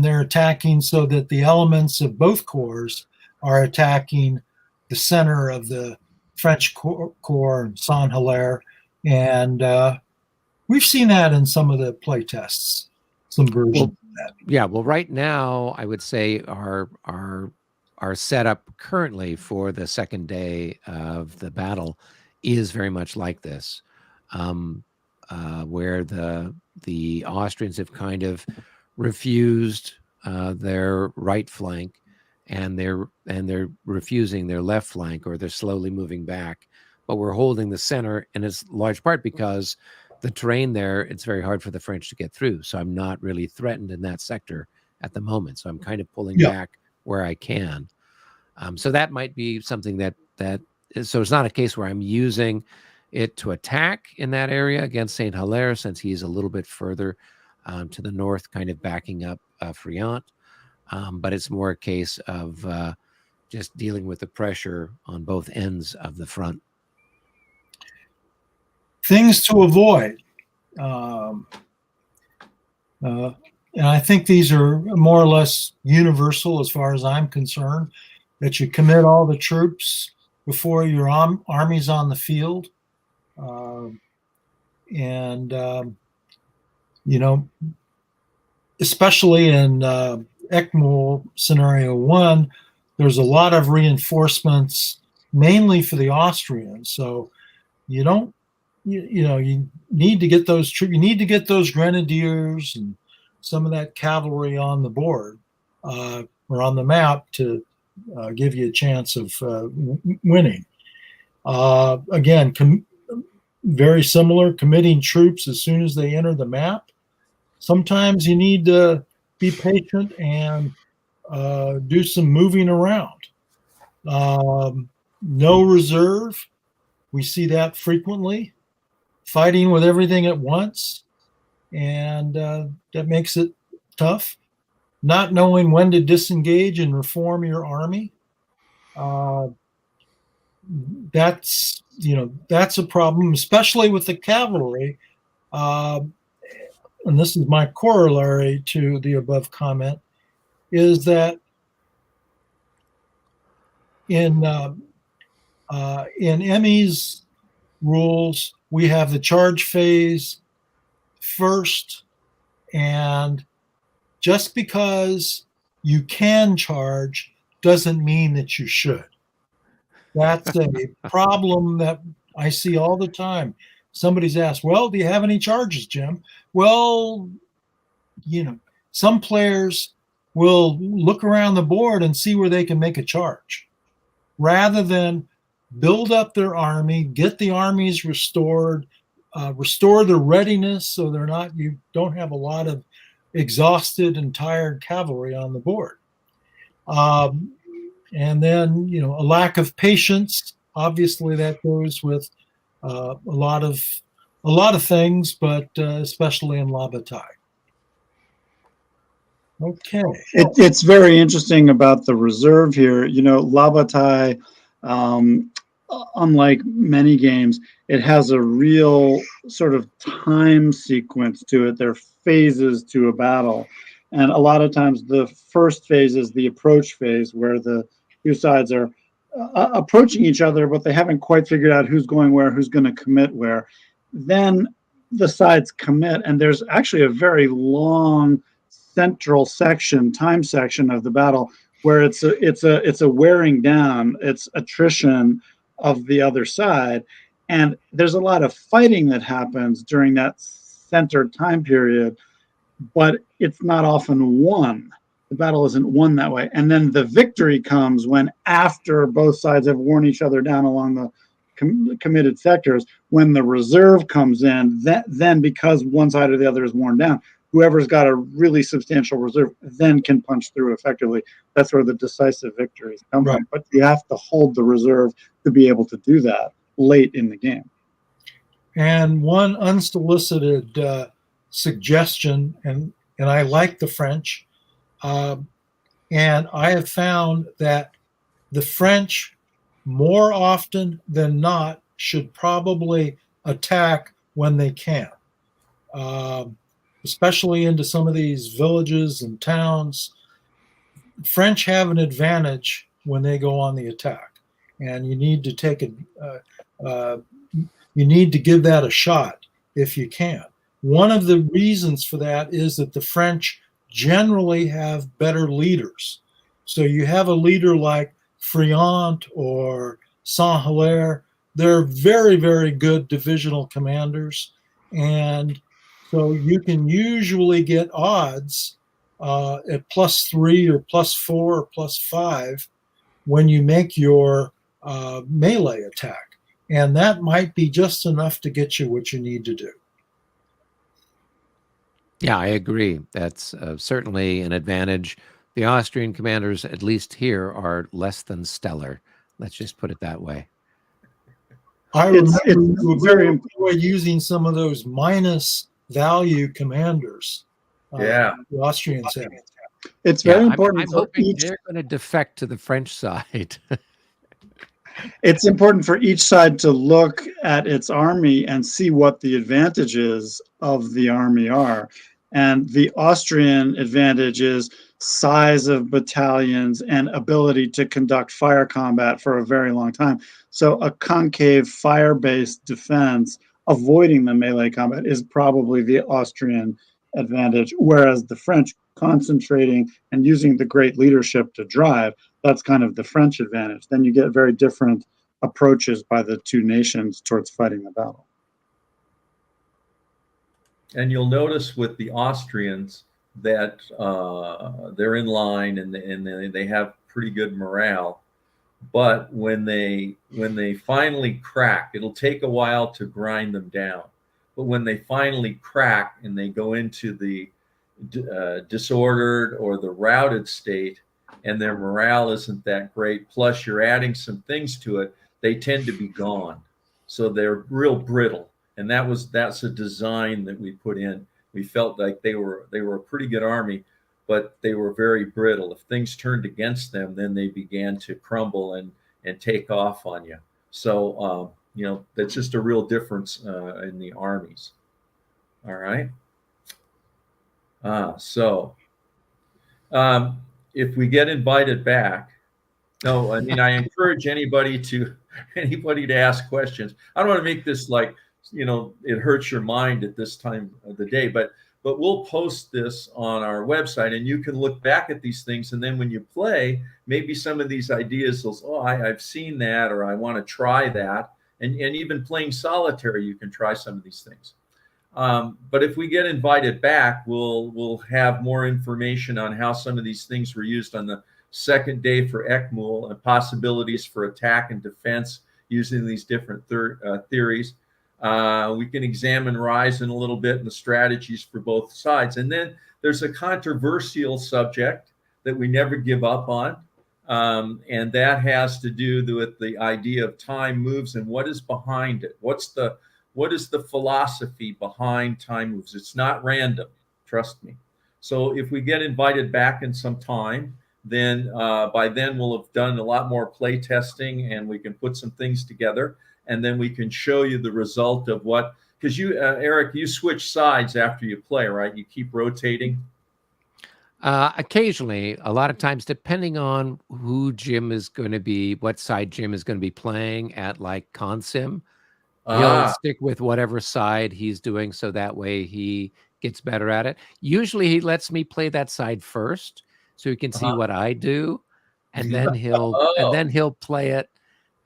they're attacking, so that the elements of both corps are attacking the center of the French corps, Saint-Hilaire, and we've seen that in some of the play tests, some versions of that. Yeah, well, right now I would say our setup currently for the second day of the battle is very much like this. Where the Austrians have kind of refused their right flank, and they're refusing their left flank, or they're slowly moving back. But we're holding the center, and it's large part because the terrain there, it's very hard for the French to get through. So I'm not really threatened in that sector at the moment. So I'm kind of pulling back where I can. So that might be something so it's not a case where I'm using it to attack in that area against Saint-Hilaire, since he's a little bit further to the north, kind of backing up Friant. But it's more a case of just dealing with the pressure on both ends of the front. Things to avoid. And I think these are more or less universal as far as I'm concerned, that you commit all the troops before your army's on the field. Especially in ECMO scenario 1, there's a lot of reinforcements, mainly for the Austrians. So you need to get those troops. You need to get those grenadiers and some of that cavalry on the board or on the map to give you a chance of winning. Again, very similar, committing troops as soon as they enter the map. Sometimes you need to be patient and do some moving around. No reserve. We see that frequently. Fighting with everything at once, and that makes it tough. Not knowing when to disengage and reform your army. That's a problem, especially with the cavalry. And this is my corollary to the above comment, is that in Emmy's rules, we have the charge phase first, And just because you can charge doesn't mean that you should. That's a problem that I see all the time. Somebody's asked, well, do you have any charges, Jim? Well, some players will look around the board and see where they can make a charge rather than build up their army, get the armies restored, restore their readiness so you don't have a lot of exhausted and tired cavalry on the board. And then, a lack of patience. Obviously, that goes with a lot of things, but especially in La Bataille. Okay. It's very interesting about the reserve here. La Bataille, unlike many games, it has a real sort of time sequence to it. There are phases to a battle. And a lot of times the first phase is the approach phase, where the two sides are approaching each other, but they haven't quite figured out who's going where, who's going to commit where. Then the sides commit, and there's actually a very long central time section of the battle where it's a wearing down, it's attrition of the other side, and there's a lot of fighting that happens during that center time period, but it's not often won. The battle isn't won that way. And then the victory comes when, after both sides have worn each other down along the committed sectors, when the reserve comes in, then because one side or the other is worn down, whoever's got a really substantial reserve then can punch through effectively. That's where the decisive victories come from. But you have to hold the reserve to be able to do that late in the game. And one unsolicited suggestion, and I like the French, and I have found that the French, more often than not, should probably attack when they can, especially into some of these villages and towns. French have an advantage when they go on the attack, and you need to take you need to give that a shot if you can. One of the reasons for that is that the French generally have better leaders. So you have a leader like Friant or Saint-Hilaire. They're very, very good divisional commanders. And so you can usually get odds at +3 or +4 or +5 when you make your melee attack. And that might be just enough to get you what you need to do. Yeah, I agree. That's certainly an advantage. The Austrian commanders, at least here, are less than stellar. Let's just put it that way. I remember you very enjoy using some of those minus value commanders. The Austrians have. It's very important. I'm hoping they're going to defect to the French side. It's important for each side to look at its army and see what the advantages of the army are. And the Austrian advantage is size of battalions and ability to conduct fire combat for a very long time. So a concave fire-based defense, avoiding the melee combat, is probably the Austrian advantage, whereas the French concentrating and using the great leadership to drive, that's kind of the French advantage. Then you get very different approaches by the two nations towards fighting the battle. And you'll notice with the Austrians that they're in line and they have pretty good morale. But when they finally crack, it'll take a while to grind them down. But when they finally crack and they go into the disordered or the routed state, and their morale isn't that great, plus you're adding some things to it, they tend to be gone. So they're real brittle. And that's a design that we put in. We felt like they were a pretty good army, but they were very brittle. If things turned against them, then they began to crumble and take off on you. So that's just a real difference in the armies. All right. If we get invited back, no, I mean, I encourage anybody to ask questions. I don't want to make this like, it hurts your mind at this time of the day, but but we'll post this on our website, and you can look back at these things. And then when you play, maybe some of these ideas will, oh, I've seen that, or I want to try that. And even playing solitaire, you can try some of these things. But if we get invited back, we'll have more information on how some of these things were used on the second day for Ekmul, and possibilities for attack and defense using these different theories. We can examine Rise in a little bit and the strategies for both sides. And then there's a controversial subject that we never give up on. And that has to do with the idea of time moves and what is behind it. What is the philosophy behind time moves? It's not random, trust me. So if we get invited back in some time, then by then we'll have done a lot more play testing, and we can put some things together, and then we can show you the result of what, because you, Eric, you switch sides after you play, right? You keep rotating. Occasionally, a lot of times, depending on who Jim is going to be, what side Jim is going to be playing at, like Consim, he'll stick with whatever side he's doing, so that way he gets better at it. Usually he lets me play that side first, so he can see what I do, and then he'll play it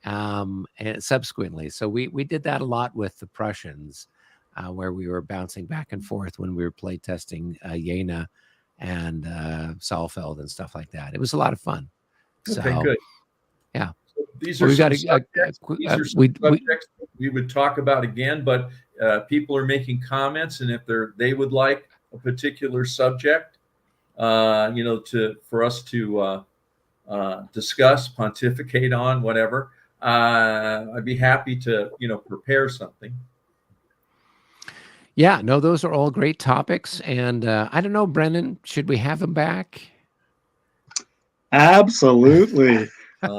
and subsequently. So we did that a lot with the Prussians, where we were bouncing back and forth when we were play testing Jena and Saalfeld and stuff like that. It was a lot of fun. Okay, so, good. Yeah. These are subjects we would talk about again, but people are making comments, and if they would like a particular subject, for us to discuss, pontificate on, whatever, I'd be happy to, prepare something. Yeah, no, those are all great topics. And I don't know, Brennan, should we have him back? Absolutely.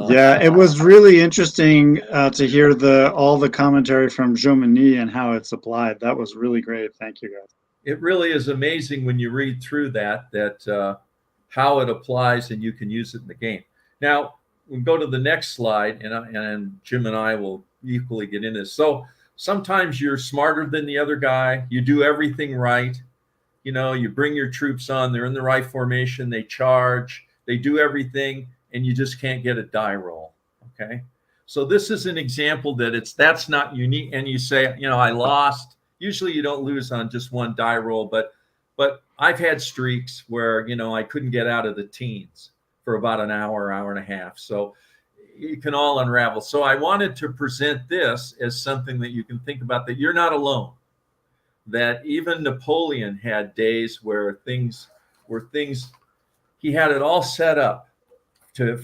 Yeah, it was really interesting to hear all the commentary from Jomini and how it's applied. That was really great. Thank you, guys. It really is amazing when you read through that how it applies, and you can use it in the game. Now, we'll go to the next slide, and Jim and I will equally get into this. So sometimes you're smarter than the other guy. You do everything right. You bring your troops on. They're in the right formation. They charge. They do everything, and you just can't get a die roll. Okay. So this is an example that's not unique. And you say, I lost. Usually you don't lose on just one die roll, but I've had streaks where, I couldn't get out of the teens for about an hour and a half. So you can all unravel. So I wanted to present this as something that you can think about, that you're not alone, that even Napoleon had days where he had it all set up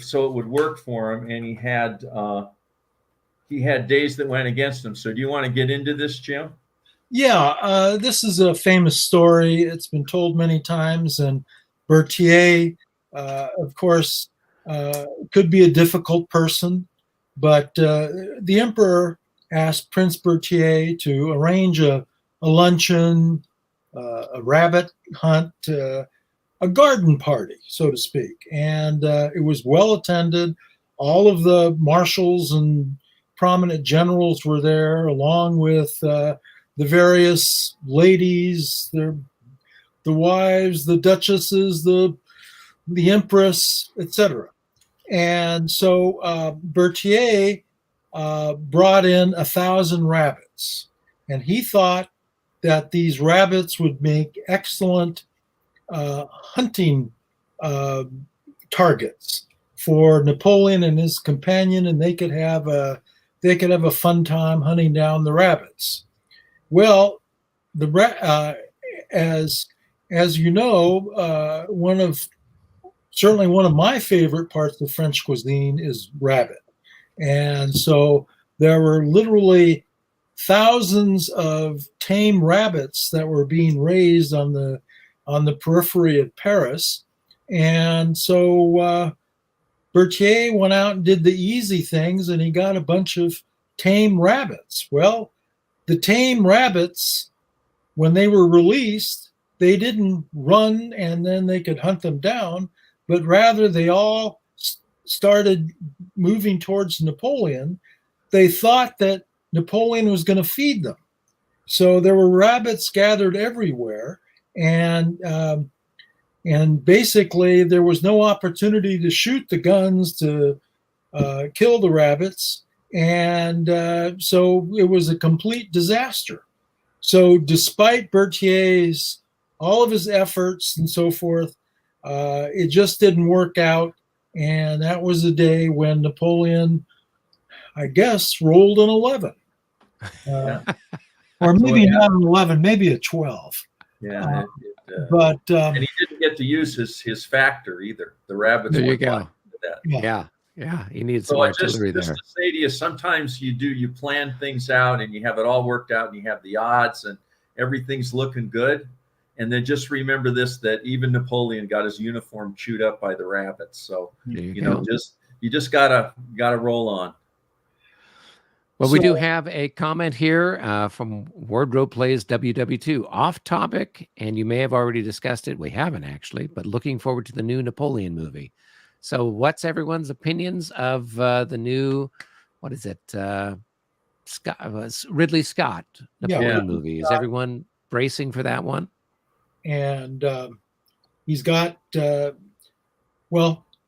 so it would work for him. And he had days that went against him. So do you want to get into this, Jim? Yeah, this is a famous story. It's been told many times, and Berthier, of course, could be a difficult person, but the emperor asked Prince Berthier to arrange a luncheon, a rabbit hunt, a garden party, so to speak. And it was well attended. All of the marshals and prominent generals were there, along with the various ladies, the wives, the duchesses, the empress, etc. And so Berthier brought in 1,000 rabbits, and he thought that these rabbits would make excellent hunting targets for Napoleon and his companion, and they could have a fun time hunting down the rabbits. Well, as you know, certainly one of my favorite parts of French cuisine is rabbit, and so there were literally thousands of tame rabbits that were being raised on the periphery of Paris, and so Berthier went out and did the easy things, and he got a bunch of tame rabbits. Well, the tame rabbits, when they were released, they didn't run and then they could hunt them down, but rather they all started moving towards Napoleon. They thought that Napoleon was going to feed them. So there were rabbits gathered everywhere, and basically there was no opportunity to shoot the guns to kill the rabbits, and so it was a complete disaster. So despite Berthier's all of his efforts and so forth, it just didn't work out. And that was the day when Napoleon, I guess, rolled an 11. Or maybe not an 11, maybe a 12. Yeah. But and he didn't get to use his factor either. The rabbits. There you go. That. Yeah. He needs some artillery just there. to say to you, sometimes you plan things out and you have it all worked out and you have the odds and everything's looking good. And then just remember this, that even Napoleon got his uniform chewed up by the rabbits. So, you just gotta roll on. Well, we do have a comment here from Wardrobe Plays WW2, off topic, and you may have already discussed it. We haven't actually, but looking forward to the new Napoleon movie. So what's everyone's opinions of the new, what is it, Ridley Scott Napoleon movie? Is everyone bracing for that one? And he's got,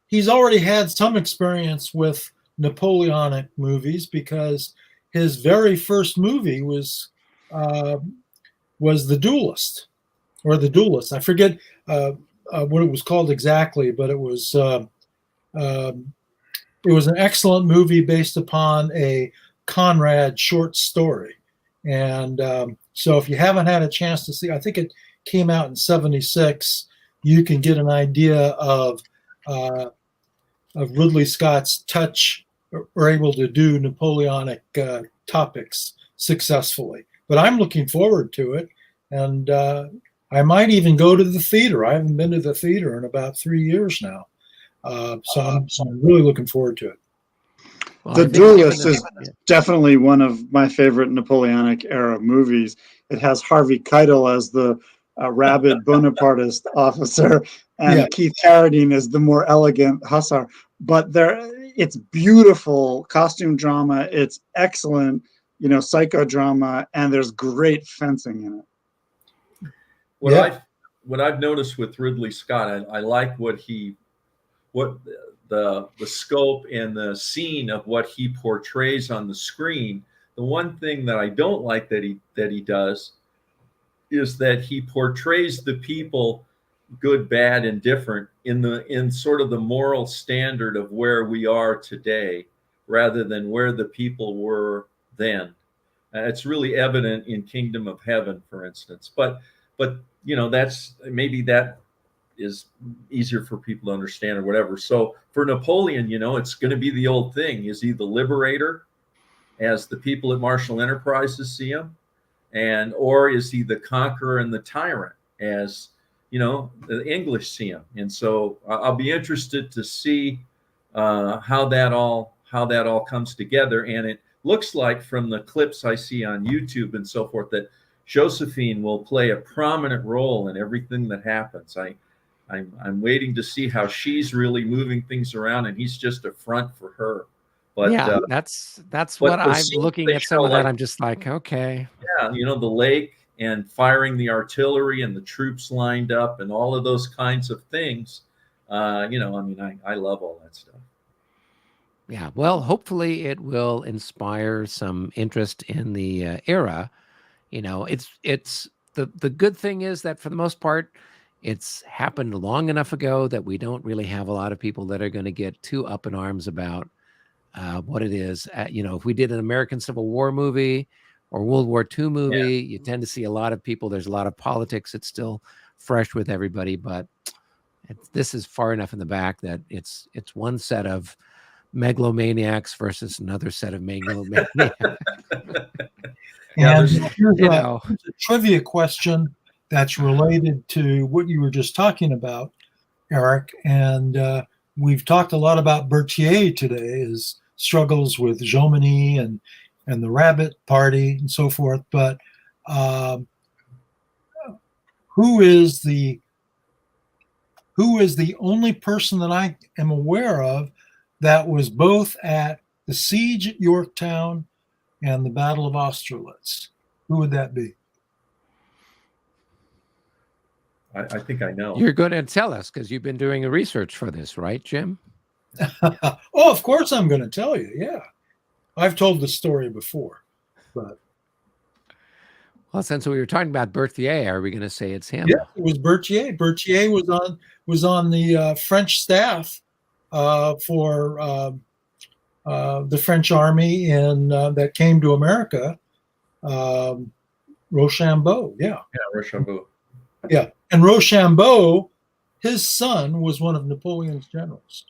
he's already had some experience with Napoleonic movies because his very first movie was The Duelist, or The Duelist. I forget what it was called exactly, but it was an excellent movie based upon a Conrad short story. And so if you haven't had a chance to see, I think it came out in '76, you can get an idea of Ridley Scott's touch, or able to do Napoleonic topics successfully. But I'm looking forward to it, and I might even go to the theater. I haven't been to the theater in about 3 years now, so I'm really looking forward to it. Well, The Duelist is definitely one of my favorite Napoleonic era movies. It has Harvey Keitel as the rabid Bonapartist officer, and Keith Carradine is the more elegant hussar. But it's beautiful costume drama. It's excellent, psychodrama, and there's great fencing in it. What I've noticed with Ridley Scott, I like what the scope and the scene of what he portrays on the screen. The one thing that I don't like that he does is that he portrays the people, good, bad, and different, in sort of the moral standard of where we are today, rather than where the people were then. It's really evident in Kingdom of Heaven, for instance. But that is easier for people to understand or whatever. So for Napoleon, it's going to be the old thing: is he the liberator, as the people at Marshall Enterprises see him, or is he the conqueror and the tyrant, as the English see him? And so I'll be interested to see how that all comes together. And it looks like, from the clips I see on YouTube and so forth, that Josephine will play a prominent role in everything that happens. I'm waiting to see how she's really moving things around, and he's just a front for her. But that's what I'm looking at. Some of that, I'm just like, okay. Yeah, the lake and firing the artillery and the troops lined up and all of those kinds of things. I love all that stuff. Yeah, well, hopefully it will inspire some interest in the era. It's the good thing is that for the most part, it's happened long enough ago that we don't really have a lot of people that are going to get too up in arms about what it is. If we did an American Civil War movie or World War II movie, you tend to see a lot of people. There's a lot of politics. It's still fresh with everybody, but this is far enough in the back that it's one set of megalomaniacs versus another set of megalomaniacs. And here's a trivia question that's related to what you were just talking about, Eric. And we've talked a lot about Berthier today, his struggles with Jomini and the Rabbit Party and so forth. But who is the only person that I am aware of that was both at the siege at Yorktown and the Battle of Austerlitz? Who would that be? I think I know. You're going to tell us because you've been doing the research for this, right, Jim? Oh, of course I'm going to tell you. Yeah. I've told the story before, but Well, since we were talking about Berthier, are we going to say it's him? yeah, it was Berthier. Berthier was on the French staff for the French army that came to America. Rochambeau, yeah, Rochambeau. yeah, and Rochambeau, his son was one of Napoleon's generals.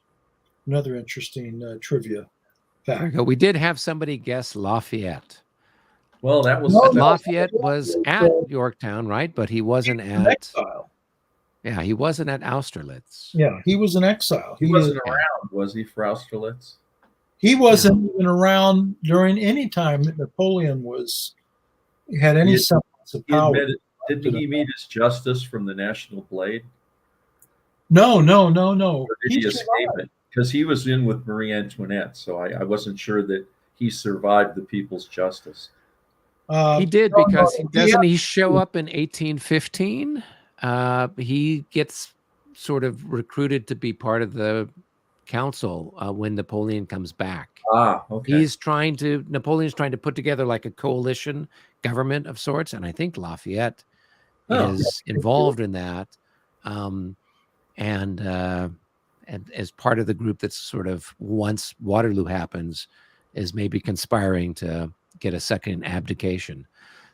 Another interesting trivia There we fact. go. We did have somebody guess Lafayette. Well, that was No, But no, Lafayette no, was no, at no. Yorktown, right? But he wasn't In at. exile. Yeah, he wasn't at Austerlitz. Yeah, he was in exile. he wasn't around, was he, for Austerlitz? He wasn't even around during any time that Napoleon had any semblance of power. Didn't he meet his justice from the National Blade? No. Or did he escape it? Because he was in with Marie Antoinette, so I wasn't sure that he survived the People's Justice. He did because he show up in 1815? He gets sort of recruited to be part of the council when Napoleon comes back. Okay. Napoleon's trying to put together like a coalition government of sorts, and I think Lafayette is involved in that, and as part of the group that's sort of, once Waterloo happens, is maybe conspiring to get a second abdication.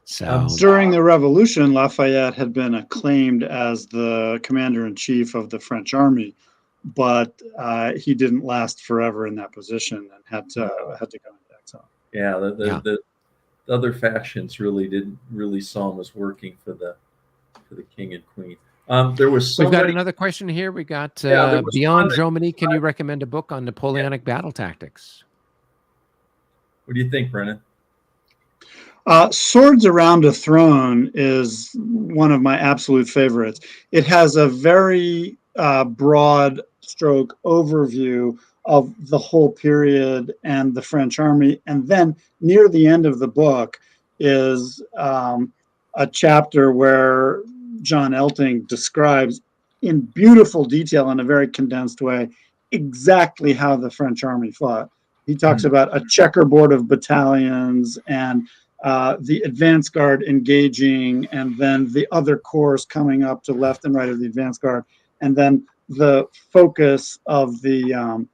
So during the Revolution, Lafayette had been acclaimed as the commander-in-chief of the French army, but he didn't last forever in that position and had to go into exile. Yeah, the other factions didn't saw him as working for the king and queen. We've got another question here. We got Beyond Germany. Can you recommend a book on Napoleonic battle tactics? What do you think, Brennan? Swords Around a Throne is one of my absolute favorites. It has a very broad stroke overview of the whole period and the French army. And then near the end of the book is a chapter where John Elting describes in beautiful detail, in a very condensed way, exactly how the French army fought. He talks about a checkerboard of battalions and the advance guard engaging, and then the other corps coming up to left and right of the advance guard, and then the focus of the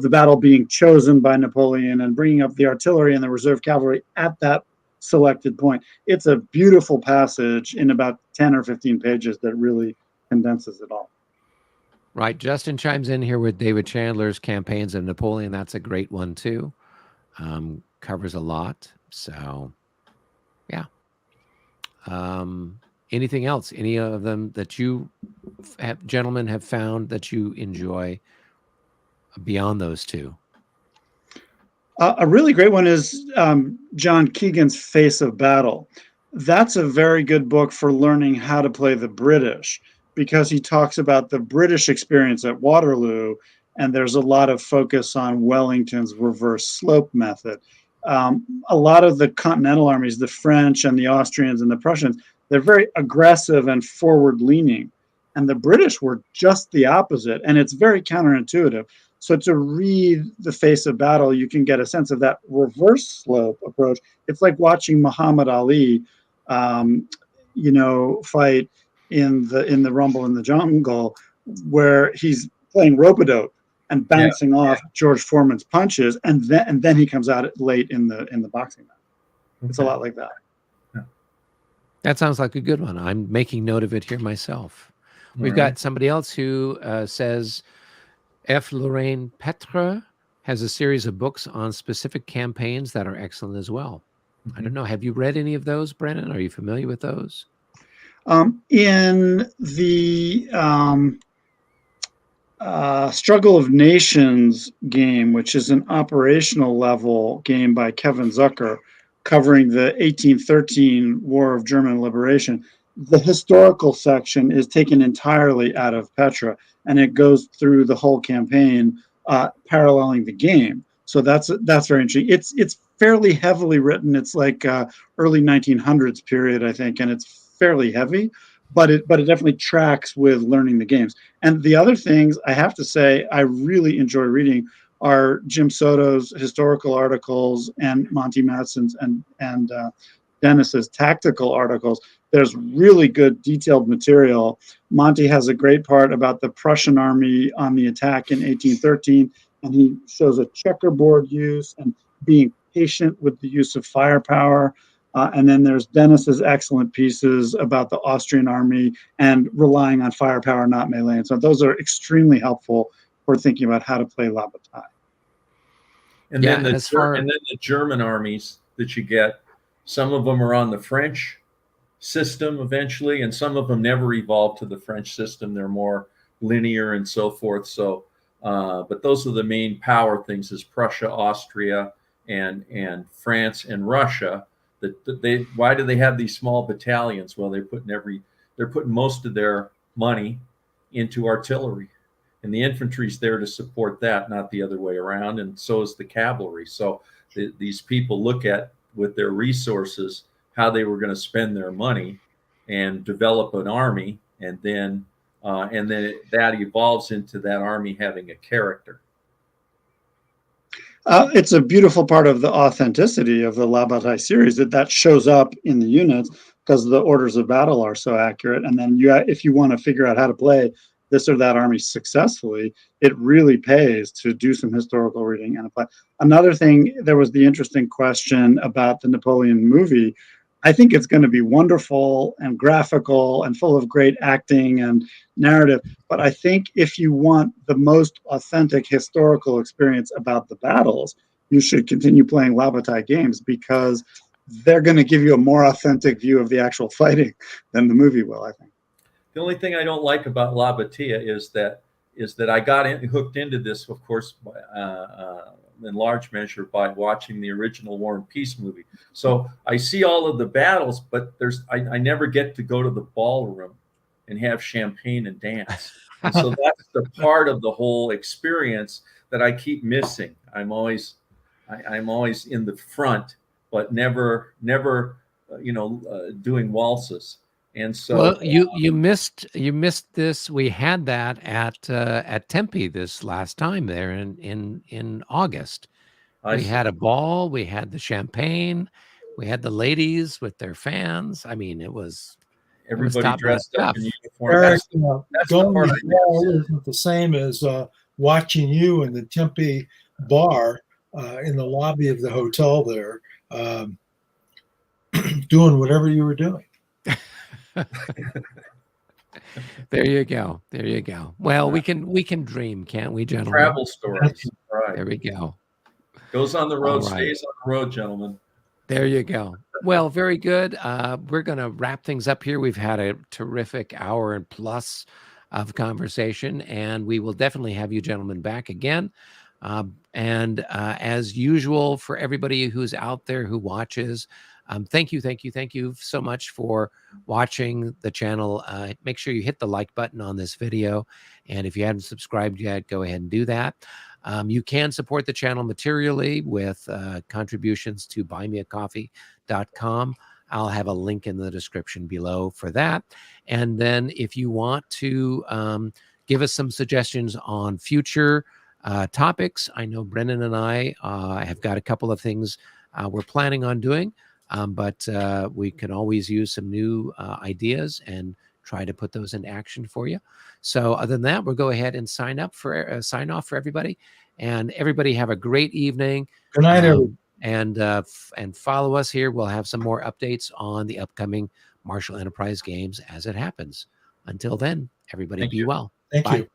battle being chosen by Napoleon and bringing up the artillery and the reserve cavalry at that selected point. It's a beautiful passage in about 10 or 15 pages that really condenses it all. Right. Justin chimes in here with David Chandler's Campaigns of Napoleon. That's a great one too. Covers a lot. So, yeah. Anything else? Any of them that you gentlemen have found that you enjoy beyond those two? A really great one is John Keegan's Face of Battle. That's a very good book for learning how to play the British, because he talks about the British experience at Waterloo, and there's a lot of focus on Wellington's reverse slope method. A lot of the continental armies, the French and the Austrians and the Prussians, they're very aggressive and forward-leaning, and the British were just the opposite, and it's very counterintuitive. So to read The Face of Battle, you can get a sense of that reverse slope approach. It's like watching Muhammad Ali, fight in the Rumble in the Jungle, where he's playing rope-a-dope and bouncing off George Foreman's punches, and then he comes out late in the boxing match. It's a lot like that. Yeah. That sounds like a good one. I'm making note of it here myself. We've got somebody else who says F. Lorraine Petre has a series of books on specific campaigns that are excellent as well. I don't know. Have you read any of those, Brennan? Are you familiar with those? In the Struggle of Nations game, which is an operational level game by Kevin Zucker, covering the 1813 War of German Liberation, the historical section is taken entirely out of Petre, and it goes through the whole campaign, paralleling the game. So that's very interesting. It's fairly heavily written. It's like early 1900s period, I think, and it's fairly heavy, but it definitely tracks with learning the games. And the other things I have to say I really enjoy reading are Jim Soto's historical articles and Monty Matson's and Dennis's tactical articles. There's really good detailed material. Monty has a great part about the Prussian army on the attack in 1813, and he shows a checkerboard use and being patient with the use of firepower. And then there's Dennis's excellent pieces about the Austrian army and relying on firepower, not melee. And so those are extremely helpful for thinking about how to play La Bataille. And then the German armies that you get, some of them are on the French system eventually, and some of them never evolved to the French system. They're more linear and so forth. So, but those are the main power things: is Prussia, Austria, and France and Russia. Why do they have these small battalions? Well, they're putting most of their money into artillery, and the infantry's there to support that, not the other way around. And so is the cavalry. So these people look at, with their resources, how they were going to spend their money and develop an army, and then that evolves into that army having a character. It's a beautiful part of the authenticity of the La Bataille series that shows up in the units, because the orders of battle are so accurate. And then if you want to figure out how to play this or that army successfully, it really pays to do some historical reading and apply. Another thing, there was the interesting question about the Napoleon movie. I think it's going to be wonderful and graphical and full of great acting and narrative. But I think if you want the most authentic historical experience about the battles, you should continue playing La Bataille games, because they're going to give you a more authentic view of the actual fighting than the movie will, I think. The only thing I don't like about La Bataille is that I got hooked into this, of course, in large measure by watching the original War and Peace movie. So I see all of the battles, but I never get to go to the ballroom and have champagne and dance. And so that's the part of the whole experience that I keep missing. I'm always in the front, but never doing waltzes. And so, well, you missed this. We had that at Tempe this last time there in August. We had a ball. We had the champagne. We had the ladies with their fans. I mean, everybody dressed up in uniform. Eric, going to the ball isn't the same as watching you in the Tempe bar in the lobby of the hotel there, doing whatever you were doing. There you go. Well, we can dream, can't we, gentlemen? Travel stories. Right. There we go. Goes on the road, stays on the road, gentlemen. There you go. Well, very good. We're going to wrap things up here. We've had a terrific hour and plus of conversation, and we will definitely have you gentlemen back again. And as usual, for everybody who's out there who watches, thank you so much for watching the channel. Make sure you hit the like button on this video. And if you haven't subscribed yet, go ahead and do that. You can support the channel materially with contributions to buymeacoffee.com. I'll have a link in the description below for that. And then if you want to give us some suggestions on future topics, I know Brennan and I have got a couple of things we're planning on doing. But we can always use some new ideas and try to put those into action for you. So other than that, we'll go ahead and sign off for everybody. And everybody have a great evening. Good night, everyone. And follow us here. We'll have some more updates on the upcoming Marshall Enterprise games as it happens. Until then, everybody be well. Thank you.